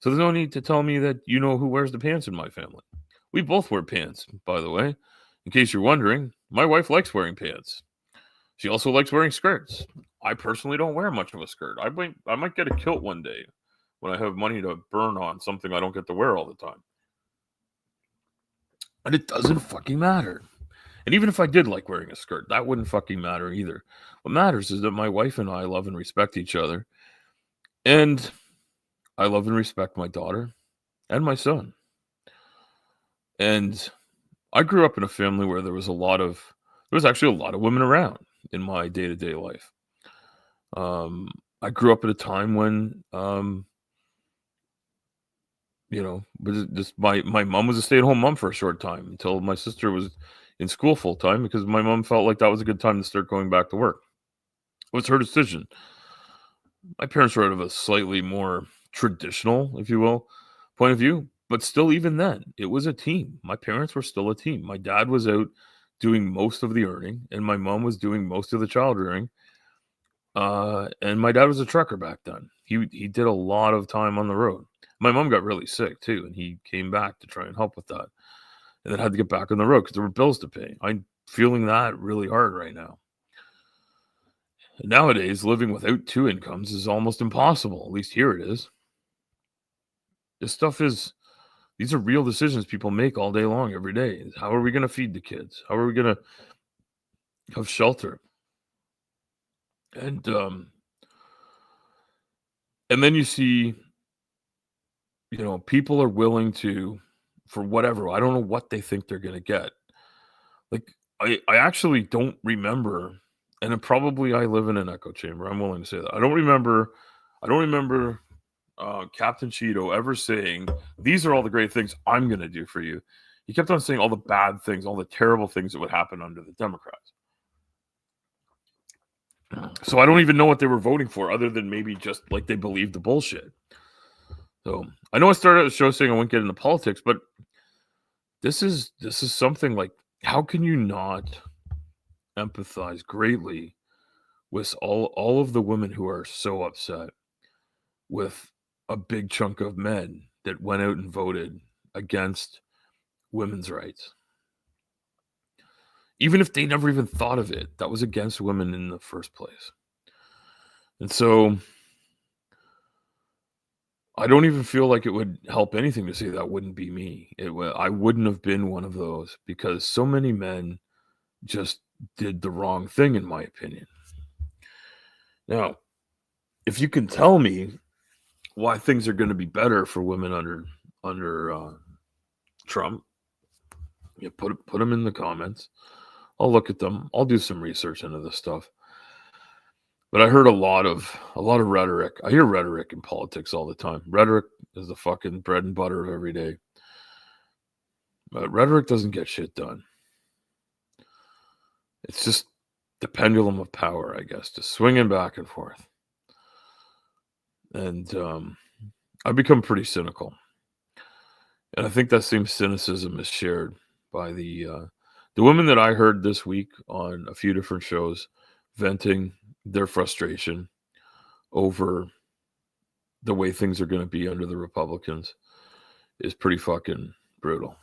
So there's no need to tell me that you know who wears the pants in my family. We both wear pants, by the way. In case you're wondering, my wife likes wearing pants. She also likes wearing skirts. I personally don't wear much of a skirt. I might get a kilt one day when I have money to burn on something I don't get to wear all the time. But it doesn't fucking matter. And even if I did like wearing a skirt, that wouldn't fucking matter either. What matters is that my wife and I love and respect each other. And I love and respect my daughter and my son. And I grew up in a family where there was actually a lot of women around in my day-to-day life. I grew up at a time when my mom was a stay-at-home mom for a short time until my sister was in school full time because my mom felt like that was a good time to start going back to work. It was her decision. My parents were out of a slightly more traditional, if you will, point of view, but still, even then, it was a team. My parents were still a team. My dad was out doing most of the earning, and my mom was doing most of the child rearing. And my dad was a trucker back then. He did a lot of time on the road. My mom got really sick too, and he came back to try and help with that. And then had to get back on the road because there were bills to pay. I'm feeling that really hard right now. And nowadays, living without two incomes is almost impossible. At least here it is. These are real decisions people make all day long, every day. How are we going to feed the kids? How are we going to have shelter? And then you see, people are willing to, for whatever, I don't know what they think they're going to get. Like, I actually don't remember, and then probably I live in an echo chamber. I'm willing to say that. I don't remember Captain Cheeto ever saying, these are all the great things I'm going to do for you. He kept on saying all the bad things, all the terrible things that would happen under the Democrats. So I don't even know what they were voting for other than maybe just like they believed the bullshit. So I know I started the show saying I wouldn't get into politics, but this is something like, how can you not empathize greatly with all of the women who are so upset with a big chunk of men that went out and voted against women's rights? Even if they never even thought of it, that was against women in the first place. And so I don't even feel like it would help anything to say that wouldn't be me. I wouldn't have been one of those because so many men just did the wrong thing, in my opinion. Now, if you can tell me why things are going to be better for women under Trump, you put them in the comments. I'll look at them. I'll do some research into this stuff. But I heard a lot of rhetoric. I hear rhetoric in politics all the time. Rhetoric is the fucking bread and butter of every day. But rhetoric doesn't get shit done. It's just the pendulum of power, I guess, just swinging back and forth. And I've become pretty cynical. And I think that same cynicism is shared by the women that I heard this week on a few different shows venting their frustration over the way things are going to be under the Republicans is pretty fucking brutal.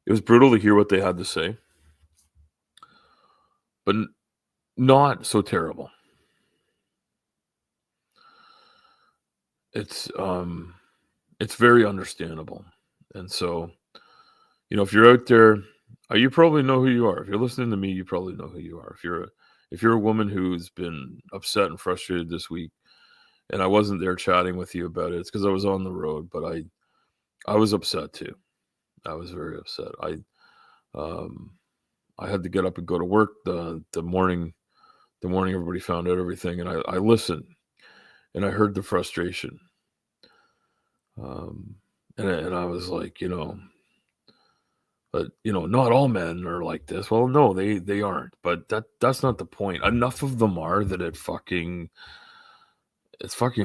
It was brutal to hear what they had to say, but not so terrible. It's very understandable. And so, if you're out there, you probably know who you are. If you're listening to me, you probably know who you are. If you're a woman who's been upset and frustrated this week, and I wasn't there chatting with you about it, it's because I was on the road, but I was upset too. I was very upset. I had to get up and go to work the morning everybody found out everything, and I listened and I heard the frustration. Um, and I was like, but not all men are like this. Well, no, they aren't. But that's not the point. Enough of them are that it's fucking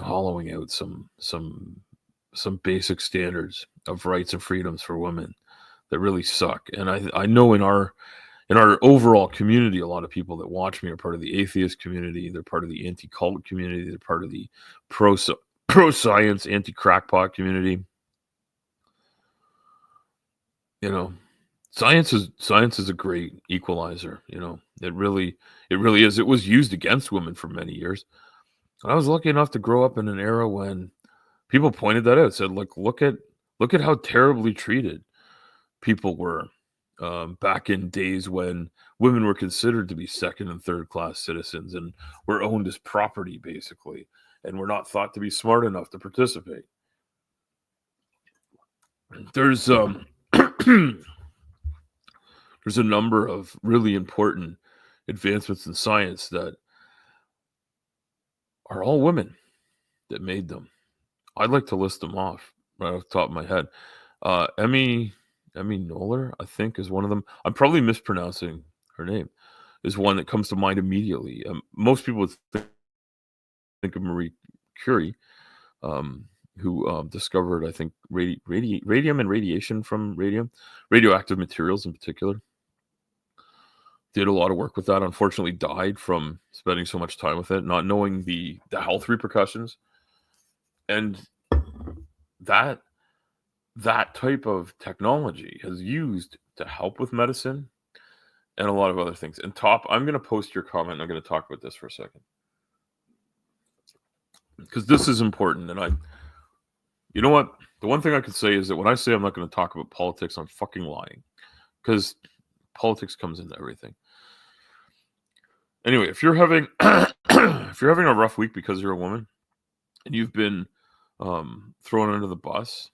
hollowing out some basic standards of rights and freedoms for women that really suck. And I know in our overall community, a lot of people that watch me are part of the atheist community. They're part of the anti-cult community. They're part of the pro science, anti-crackpot community. Science is a great equalizer. It really is. It was used against women for many years. I was lucky enough to grow up in an era when people pointed that out. Said, look at how terribly treated people were back in days when women were considered to be second and third class citizens and were owned as property, basically, and were not thought to be smart enough to participate. There's there's a number of really important advancements in science that are all women that made them. I'd like to list them off right off the top of my head. Emmy Noller, I think, is one of them. I'm probably mispronouncing her name. Is one that comes to mind immediately. Most people would think of Marie Curie, who discovered, I think, radium and radiation from radioactive materials in particular. Did a lot of work with that. Unfortunately, died from spending so much time with it, not knowing the health repercussions. And that type of technology is used to help with medicine and a lot of other things. And Top, I'm going to post your comment. And I'm going to talk about this for a second because this is important. And you know what? The one thing I could say is that when I say I'm not going to talk about politics, I'm fucking lying, because politics comes into everything. Anyway, if you're having a rough week because you're a woman and you've been thrown under the bus,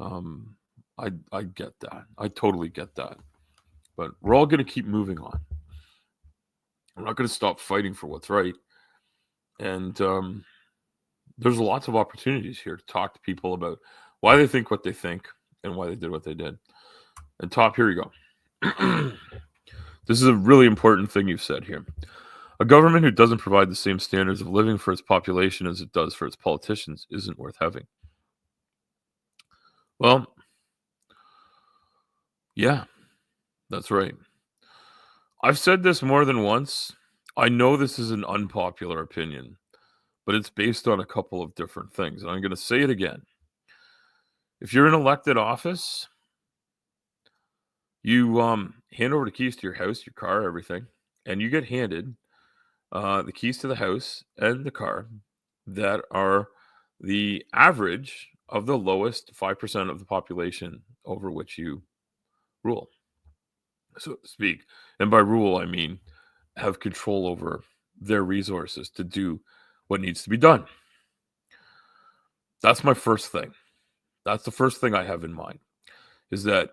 I get that. I totally get that. But we're all going to keep moving on. We're not going to stop fighting for what's right. And there's lots of opportunities here to talk to people about why they think what they think and why they did what they did. And Top, here you go. This is a really important thing you've said here. A government who doesn't provide the same standards of living for its population as it does for its politicians isn't worth having. Well, yeah, that's right. I've said this more than once. I know this is an unpopular opinion, but it's based on a couple of different things. And I'm going to say it again. If you're in elected office, you hand over the keys to your house, your car, everything, and you get handed the keys to the house and the car that are the average of the lowest 5% of the population over which you rule, so to speak. And by rule, I mean have control over their resources to do what needs to be done. That's my first thing. That's the first thing I have in mind, is that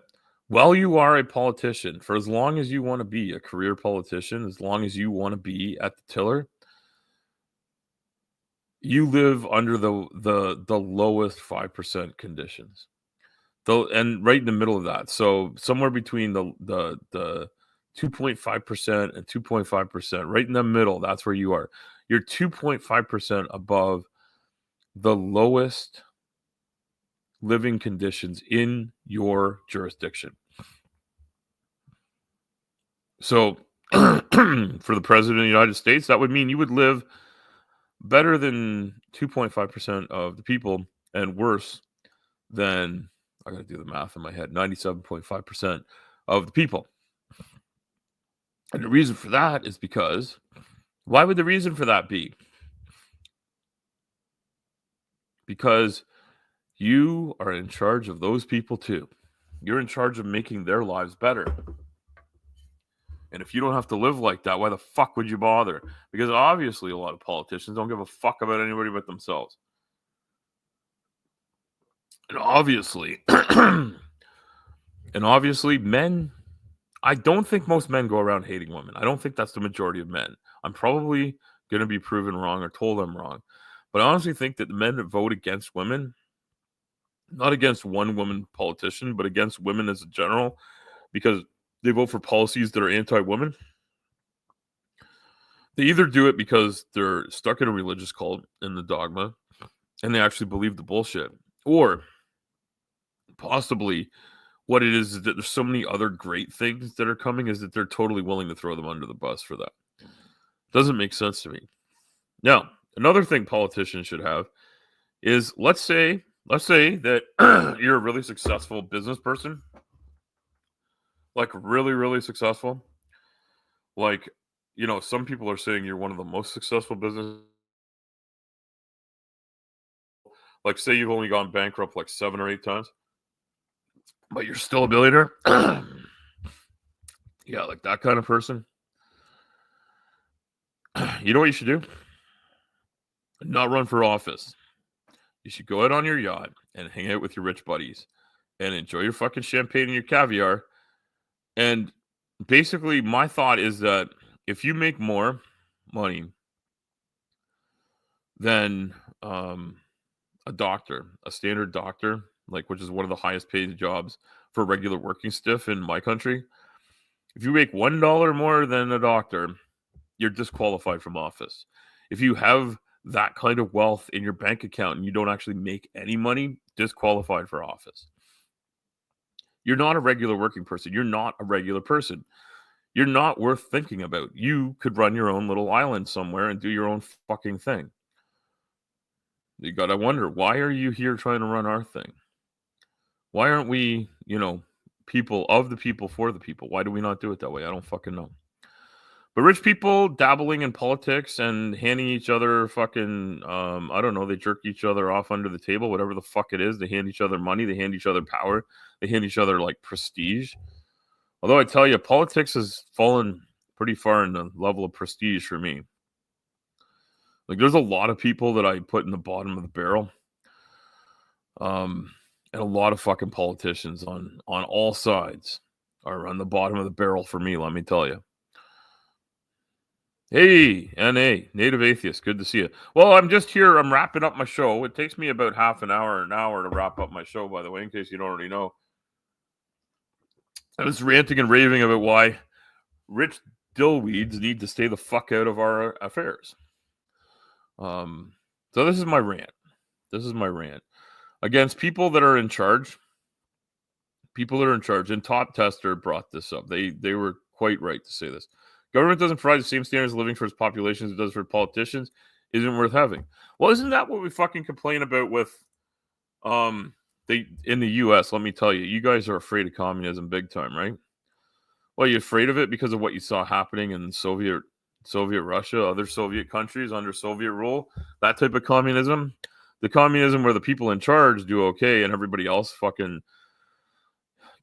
while you are a politician, for as long as you want to be a career politician, as long as you want to be at the tiller, you live under the lowest 5% conditions. And right in the middle of that. So somewhere between the 2.5% and 2.5%, right in the middle, that's where you are. You're 2.5% above the lowest living conditions in your jurisdiction. So for the president of the United States, that would mean you would live better than 2.5% of the people and worse than, I got to do the math in my head, 97.5% of the people. And the reason for that is because, why would the reason for that be? Because you are in charge of those people too. You're in charge of making their lives better. And if you don't have to live like that, why the fuck would you bother? Because obviously a lot of politicians don't give a fuck about anybody but themselves. And obviously, men I don't think most men go around hating women. I don't think that's the majority of men. I'm probably going to be proven wrong or told I'm wrong. But I honestly think that the men that vote against women, not against one woman politician, but against women as a general, because they vote for policies that are anti-women, they either do it because they're stuck in a religious cult in the dogma and they actually believe the bullshit, or possibly what it is that there's so many other great things that are coming is that they're totally willing to throw them under the bus for that. Doesn't make sense to me. Now, another thing politicians should have is let's say that you're a really successful business person, like really, really successful. Like, some people are saying you're one of the most successful business. Like, say you've only gone bankrupt like 7 or 8 times, but you're still a billionaire. Yeah, like that kind of person. You know what you should do? Not run for office. You should go out on your yacht and hang out with your rich buddies and enjoy your fucking champagne and your caviar. And basically, my thought is that if you make more money than a doctor, a standard doctor, like which is one of the highest paid jobs for regular working stiff in my country, if you make $1 more than a doctor, you're disqualified from office. If you have that kind of wealth in your bank account and you don't actually make any money, disqualified for office. You're not a regular working person. You're not a regular person. You're not worth thinking about. You could run your own little island somewhere and do your own fucking thing. You got to wonder, why are you here trying to run our thing? Why aren't we, people of the people for the people? Why do we not do it that way? I don't fucking know. But rich people dabbling in politics and handing each other fucking, I don't know, they jerk each other off under the table, whatever the fuck it is. They hand each other money. They hand each other power. They hand each other, like, prestige. Although I tell you, politics has fallen pretty far in the level of prestige for me. Like, there's a lot of people that I put in the bottom of the barrel. And a lot of fucking politicians on all sides are on the bottom of the barrel for me, let me tell you. Hey, NA, Native Atheist, good to see you. Well, I'm just here. I'm wrapping up my show. It takes me about half an hour to wrap up my show, by the way, in case you don't already know. I was ranting and raving about why rich dillweeds need to stay the fuck out of our affairs. So this is my rant. Against people that are in charge. People that are in charge, and Top Tester brought this up. They were quite right to say this. Government doesn't provide the same standards of living for its population as it does for politicians. Isn't worth having. Well, isn't that what we fucking complain about with they in the US? Let me tell you, you guys are afraid of communism big time, right? Well, you're afraid of it because of what you saw happening in Soviet Russia, other Soviet countries under Soviet rule, that type of communism. The communism where the people in charge do okay and everybody else fucking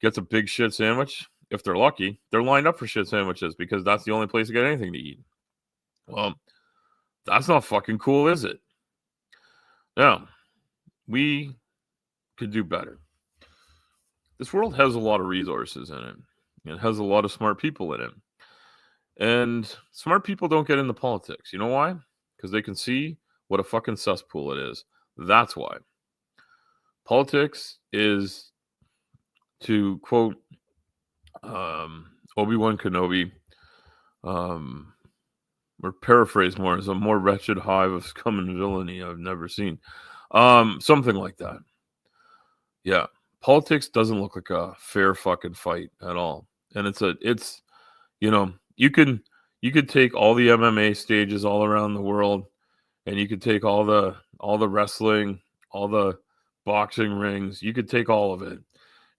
gets a big shit sandwich. If they're lucky, they're lined up for shit sandwiches because that's the only place to get anything to eat. Well, that's not fucking cool, is it? Now, we could do better. This world has a lot of resources in it. It has a lot of smart people in it. And smart people don't get into politics. You know why? Because they can see what a fucking cesspool it is. That's why. Politics is, to quote Obi-Wan Kenobi, or paraphrase more, is a more wretched hive of scum and villainy I've never seen. Something like that. Yeah. Politics doesn't look like a fair fucking fight at all. And you could take all the MMA stages all around the world, and you could take all the wrestling, all the boxing rings, you could take all of it,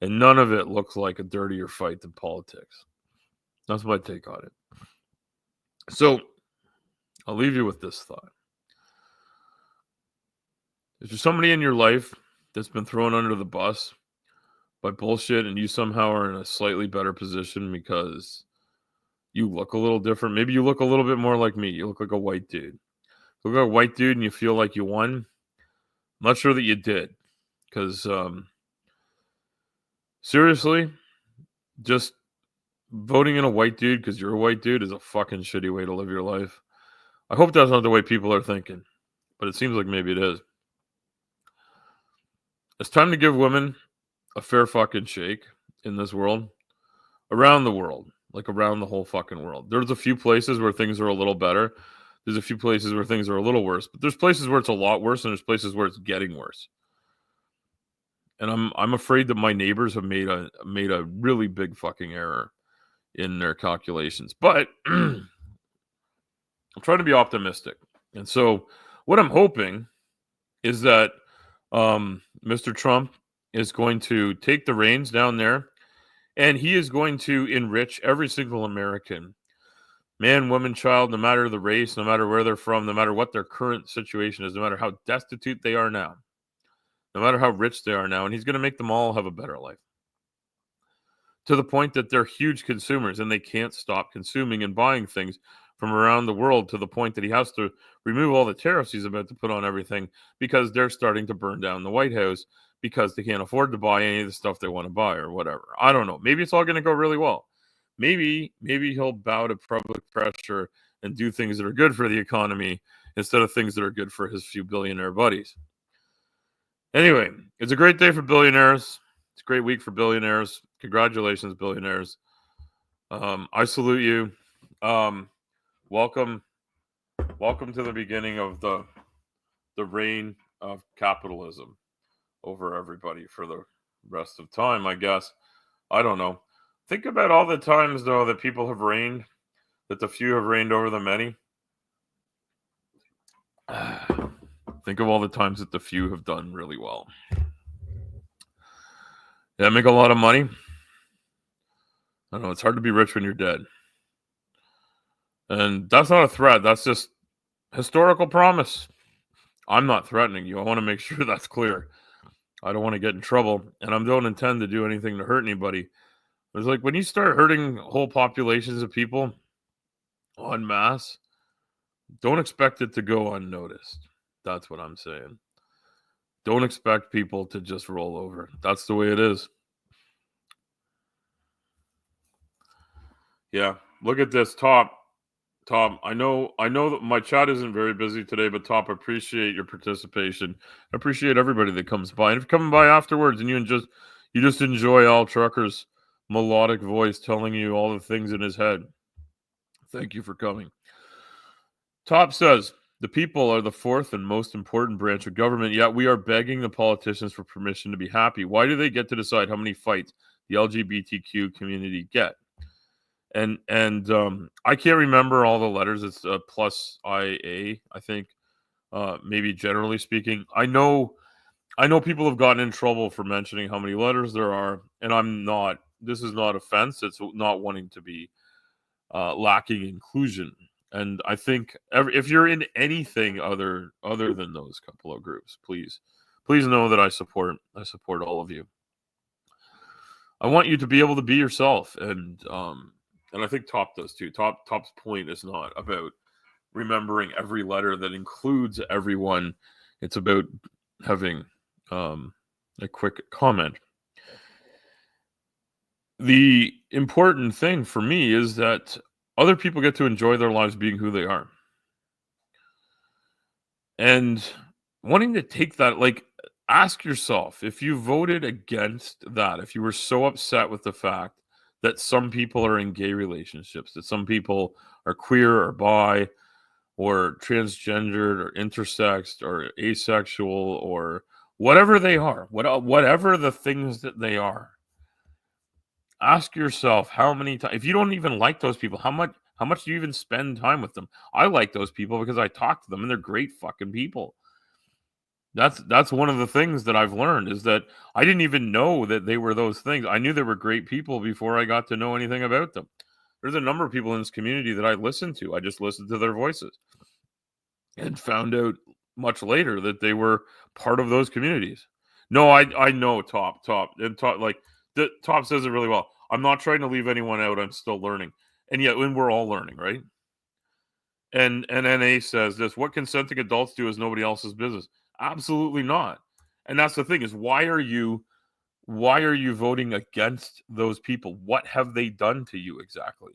and none of it looks like a dirtier fight than politics. That's my take on it. So I'll leave you with this thought. Is there somebody in your life that's been thrown under the bus by bullshit and you somehow are in a slightly better position because you look a little different? Maybe you look a little bit more like me. You look like a white dude. You look like a white dude and you feel like you won. I'm not sure that you did. Because seriously, just voting in a white dude because you're a white dude is a fucking shitty way to live your life. I hope that's not the way people are thinking, but it seems like maybe it is. It's time to give women a fair fucking shake in this world, around the world, like around the whole fucking world. There's a few places where things are a little better. There's a few places where things are a little worse, but there's places where it's a lot worse, and there's places where it's getting worse. And I'm afraid that my neighbors have made a really big fucking error in their calculations. But I'm trying to be optimistic. And so what I'm hoping is that Mr. Trump is going to take the reins down there, and he is going to enrich every single American, man, woman, child, no matter the race, no matter where they're from, no matter what their current situation is, no matter how destitute they are now, no matter how rich they are now. And he's going to make them all have a better life, to the point that they're huge consumers and they can't stop consuming and buying things from around the world, to the point that he has to remove all the tariffs he's about to put on everything because they're starting to burn down the White House because they can't afford to buy any of the stuff they want to buy or whatever. I don't know. Maybe it's all going to go really well. Maybe he'll bow to public pressure and do things that are good for the economy instead of things that are good for his few billionaire buddies. Anyway, it's a great day for billionaires. It's a great week for billionaires. Congratulations, billionaires. I salute you. Welcome to the beginning of the reign of capitalism over everybody for the rest of time, I guess. I don't know. Think about all the times, though, that people have reigned, that the few have reigned over the many. Think of all the times that the few have done really well. Yeah, make a lot of money. I don't know. It's hard to be rich when you're dead. And that's not a threat. That's just historical promise. I'm not threatening you. I want to make sure that's clear. I don't want to get in trouble, and I don't intend to do anything to hurt anybody. It's like when you start hurting whole populations of people en masse, don't expect it to go unnoticed. That's what I'm saying. Don't expect people to just roll over. That's the way it is. Yeah. Look at this, Top. I know that my chat isn't very busy today, but Top, appreciate your participation. I appreciate everybody that comes by. And if you're coming by afterwards and you just enjoy Al Trucker's melodic voice telling you all the things in his head, thank you for coming. Top says, the people are the fourth and most important branch of government, yet we are begging the politicians for permission to be happy. Why do they get to decide how many fights the LGBTQ community get? And I can't remember all the letters. It's plus IA, I think. Maybe generally speaking, I know people have gotten in trouble for mentioning how many letters there are, and I'm not. This is not offense. It's not wanting to be lacking inclusion. And I think if you're in anything other than those couple of groups, please know that I support all of you. I want you to be able to be yourself, and I think Top does too. Top's point is not about remembering every letter that includes everyone. It's about having a quick comment. The important thing for me is that other people get to enjoy their lives being who they are. And wanting to take that, like, ask yourself, if you voted against that, if you were so upset with the fact that some people are in gay relationships, that some people are queer or bi or transgendered or intersexed or asexual or whatever they are, whatever the things that they are, ask yourself how many times, if you don't even like those people, how much do you even spend time with them? I like those people because I talk to them and they're great fucking people. That's one of the things that I've learned, is that I didn't even know that they were those things. I knew they were great people before I got to know anything about them. There's a number of people in this community that I listen to. I just listened to their voices and found out much later that they were part of those communities. No, I know Top, and Top, like, the Top says it really well. I'm not trying to leave anyone out. I'm still learning. And yet, when we're all learning, right? And NA says this: what consenting adults do is nobody else's business. Absolutely not. And that's the thing, is why are you Why are you voting against those people? What have they done to you exactly?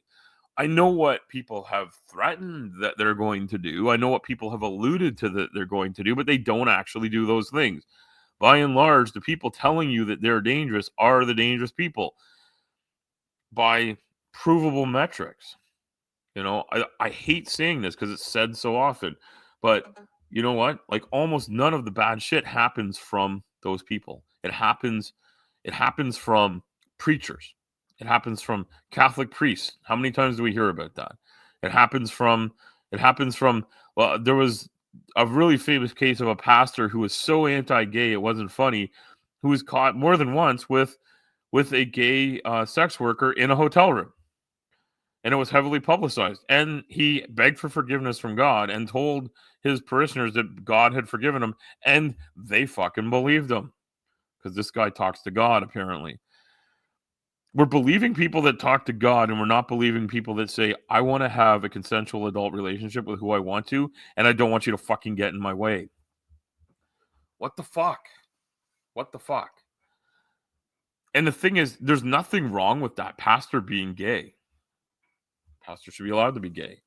I know what people have threatened that they're going to do. I know what people have alluded to that they're going to do, but they don't actually do those things. By and large, the people telling you that they're dangerous are the dangerous people by provable metrics. I hate saying this because it's said so often, but you know what? Like almost none of the bad shit happens from those people. It happens from preachers. It happens from Catholic priests. How many times do we hear about that? It happens from well, there was a really famous case of a pastor who was so anti-gay it wasn't funny, who was caught more than once with a gay sex worker in a hotel room, and it was heavily publicized. And he begged for forgiveness from God and told his parishioners that God had forgiven him, and they fucking believed him because this guy talks to God, apparently. We're believing people that talk to God, and we're not believing people that say, I want to have a consensual adult relationship with who I want to, and I don't want you to fucking get in my way. What the fuck? What the fuck? And the thing is, there's nothing wrong with that pastor being gay. Pastors should be allowed to be gay.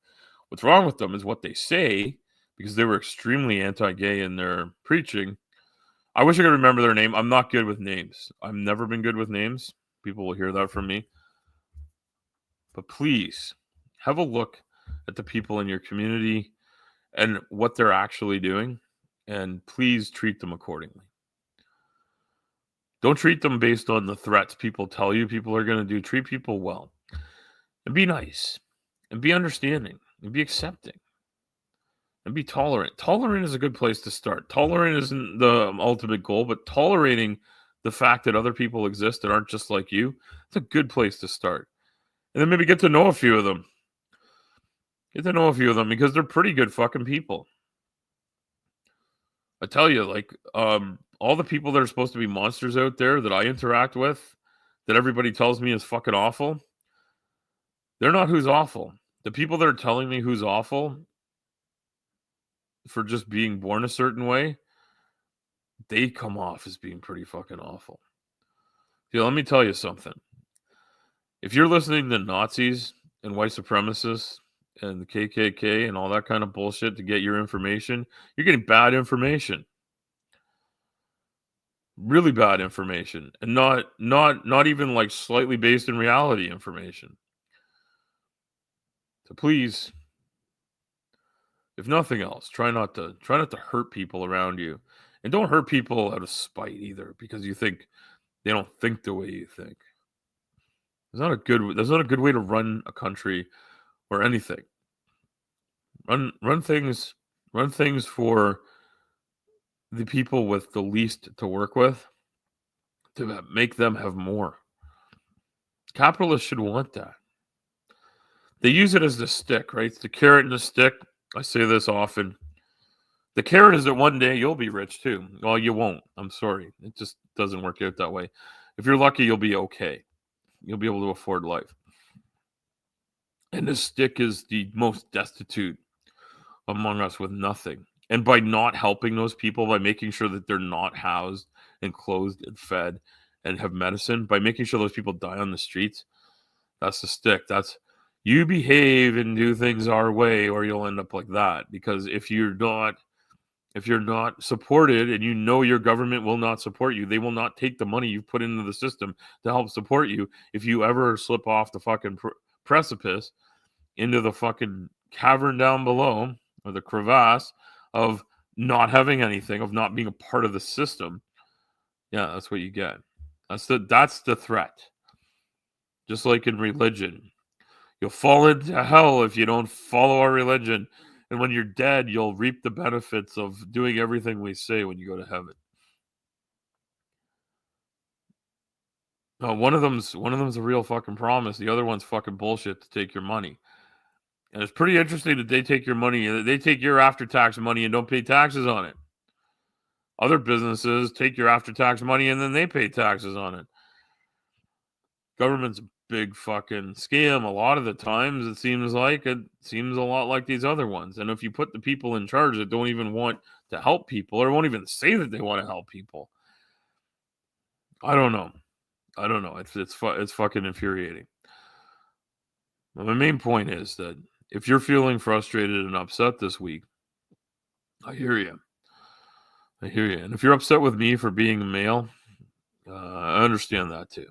What's wrong with them is what they say, because they were extremely anti-gay in their preaching. I wish I could remember their name. I'm not good with names. I've never been good with names. People will hear that from me. But please, have a look at the people in your community and what they're actually doing, and please treat them accordingly. Don't treat them based on the threats people tell you people are going to do. Treat people well. And be nice. And be understanding. And be accepting. And be tolerant. Tolerant is a good place to start. Tolerant isn't the ultimate goal, but tolerating the fact that other people exist that aren't just like you, it's a good place to start. And then maybe get to know a few of them. Get to know a few of them because they're pretty good fucking people. I tell you, like, all the people that are supposed to be monsters out there that I interact with, that everybody tells me is fucking awful, they're not who's awful. The people that are telling me who's awful for just being born a certain way, they come off as being pretty fucking awful. See, let me tell you something. If you're listening to Nazis and white supremacists and the KKK and all that kind of bullshit to get your information, you're getting bad information. Really bad information, and not even like slightly based in reality information. So please, if nothing else, try not to hurt people around you, and don't hurt people out of spite either because you think they don't think the way you think. That's not a good way to run a country or anything. Run things for the people with the least to work with, to make them have more. Capitalists should want that. They use it as the stick, right? It's the carrot and the stick. I say this often. The carrot is that one day you'll be rich too. Well, you won't. I'm sorry. It just doesn't work out that way. If you're lucky, you'll be okay. You'll be able to afford life. And the stick is the most destitute among us with nothing. And by not helping those people, by making sure that they're not housed and clothed and fed and have medicine, by making sure those people die on the streets, that's the stick. That's you behave and do things our way, or you'll end up like that. Because if you're not supported, and you know your government will not support you, they will not take the money you've put into the system to help support you. If you ever slip off the fucking precipice into the fucking cavern down below, or the crevasse of not having anything, of not being a part of the system, yeah, that's what you get. That's the threat. Just like in religion. You'll fall into hell if you don't follow our religion. And when you're dead, you'll reap the benefits of doing everything we say when you go to heaven. One of them's a real fucking promise. The other one's fucking bullshit to take your money. And it's pretty interesting that they take your money. They take your after-tax money and don't pay taxes on it. Other businesses take your after-tax money and then they pay taxes on it. Government's a big fucking scam. A lot of the times it seems a lot like these other ones. And if you put the people in charge that don't even want to help people, or won't even say that they want to help people, I don't know. It's fucking infuriating. My main point is that if you're feeling frustrated and upset this week, I hear you. I hear you. And if you're upset with me for being a male, I understand that too.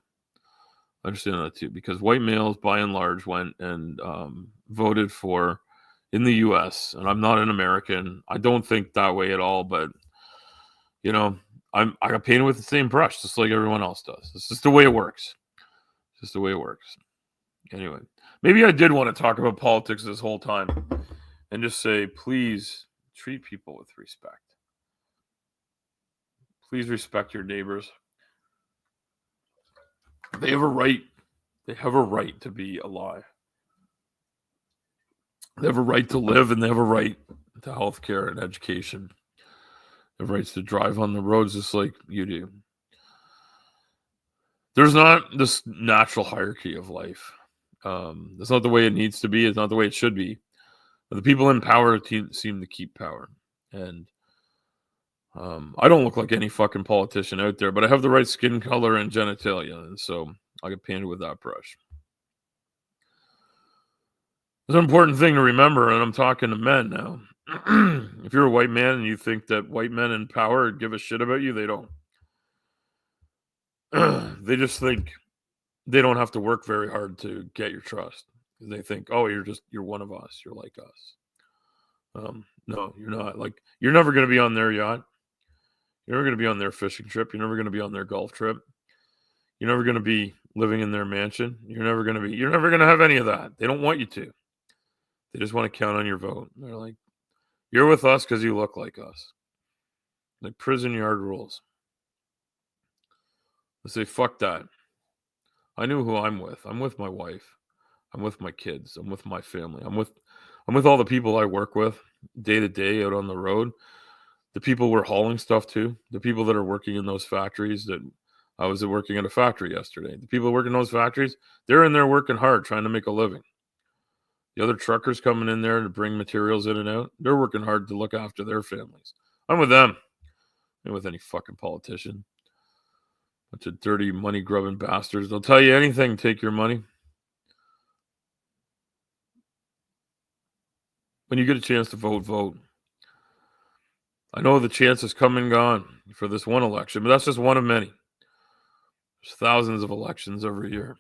Because white males, by and large, went and voted for in the U.S. And I'm not an American. I don't think that way at all. But you know, I got painted with the same brush, just like everyone else does. It's just the way it works. It's just the way it works. Anyway, maybe I did want to talk about politics this whole time and just say, please treat people with respect. Please respect your neighbors. They have a right. They have a right to be alive. They have a right to live, and they have a right to health care and education. They have rights to drive on the roads just like you do. There's not this natural hierarchy of life. That's not the way it needs to be. It's not the way it should be. But the people in power seem to keep power. And I don't look like any fucking politician out there, but I have the right skin color and genitalia. And so I get painted with that brush. It's an important thing to remember, and I'm talking to men now. If you're a white man and you think that white men in power give a shit about you, they don't. They just think they don't have to work very hard to get your trust. They think, oh, you're one of us. You're like us. No, you're not. Like, you're never going to be on their yacht. You're never going to be on their fishing trip. You're never going to be on their golf trip. You're never going to be living in their mansion. You're never going to have any of that. They don't want you to. They just want to count on your vote. They're like, you're with us because you look like us. Like prison yard rules. I say, fuck that. I knew who I'm with. I'm with my wife. I'm with my kids. I'm with my family. I'm with all the people I work with day to day out on the road. The people we're hauling stuff to. The people that are working in those factories that I was working at a factory yesterday. The people working in those factories, they're in there working hard, trying to make a living. The other truckers coming in there to bring materials in and out, they're working hard to look after their families. I'm with them. I'm with any fucking politician. Bunch of dirty money grubbing bastards. They'll tell you anything, take your money. When you get a chance to vote, vote. I know the chance has come and gone for this one election, but that's just one of many. There's thousands of elections every year.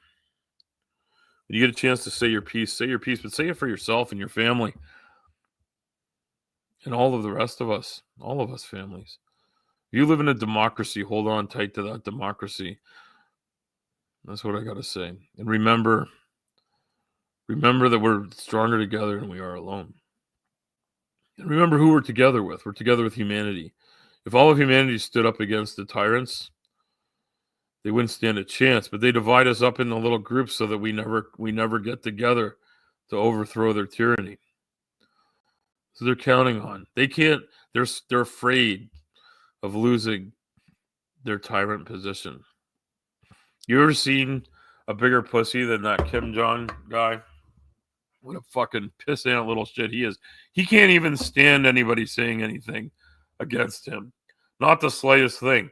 When you get a chance to say your piece, but say it for yourself and your family. And all of the rest of us, all of us families. If you live in a democracy, hold on tight to that democracy. That's what I got to say. And remember that we're stronger together than we are alone. And remember who we're together with. We're together with humanity. If all of humanity stood up against the tyrants, they wouldn't stand a chance. But they divide us up into little groups so that we never get together to overthrow their tyranny. So they're counting on. They can't. They're afraid of losing their tyrant position. You ever seen a bigger pussy than that Kim Jong guy? What a fucking pissant little shit he is. He can't even stand anybody saying anything against him. Not the slightest thing.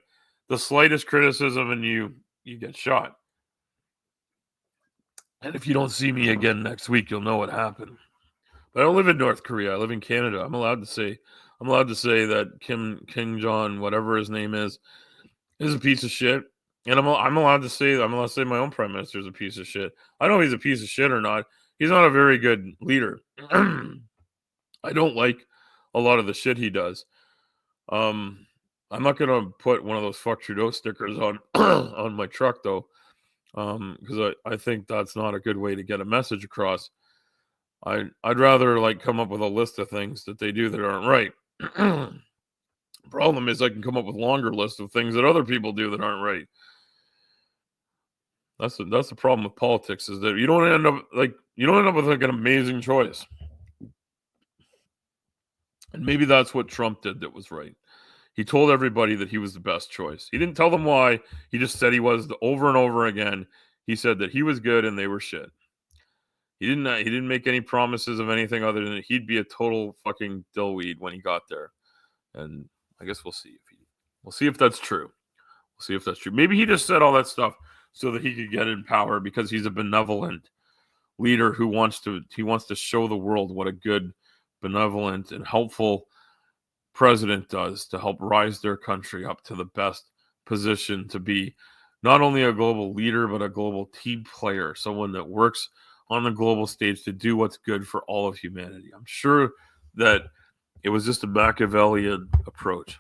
The slightest criticism and you get shot. And if you don't see me again next week, you'll know what happened. But I don't live in North Korea. I live in Canada. I'm allowed to say that Kim Jong, whatever his name is a piece of shit. And I'm allowed to say my own prime minister is a piece of shit. I don't know if he's a piece of shit or not. He's not a very good leader. I don't like a lot of the shit he does. I'm not gonna put one of those fuck Trudeau stickers on on my truck though, because I think that's not a good way to get a message across. I'd rather like come up with a list of things that they do that aren't right. Problem is I can come up with longer lists of things that other people do that aren't right. That's the problem with politics is that you don't end up with like an amazing choice. And maybe that's what Trump did that was right. He told everybody that he was the best choice. He didn't tell them why. He just said he was over and over again. He said that he was good and they were shit. He didn't make any promises of anything other than he'd be a total fucking dillweed when he got there. And I guess we'll see if that's true. We'll See if that's true. Maybe he just said all that stuff so that he could get in power because he's a benevolent leader who wants to show the world what a good, benevolent, and helpful president does to help rise their country up to the best position to be not only a global leader but a global team player, someone that works on the global stage to do what's good for all of humanity. I'm sure that it was just a Machiavellian approach.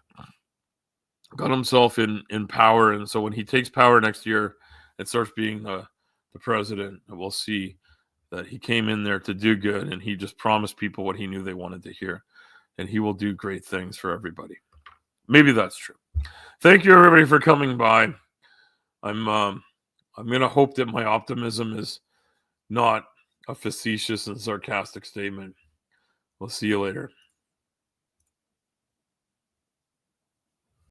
Got himself in power, and so when he takes power next year and starts being the president, we'll see that he came in there to do good, and he just promised people what he knew they wanted to hear, and he will do great things for everybody. Maybe that's true. Thank you, everybody, for coming by. I'm gonna hope that my optimism is not a facetious and sarcastic statement. We'll see you later.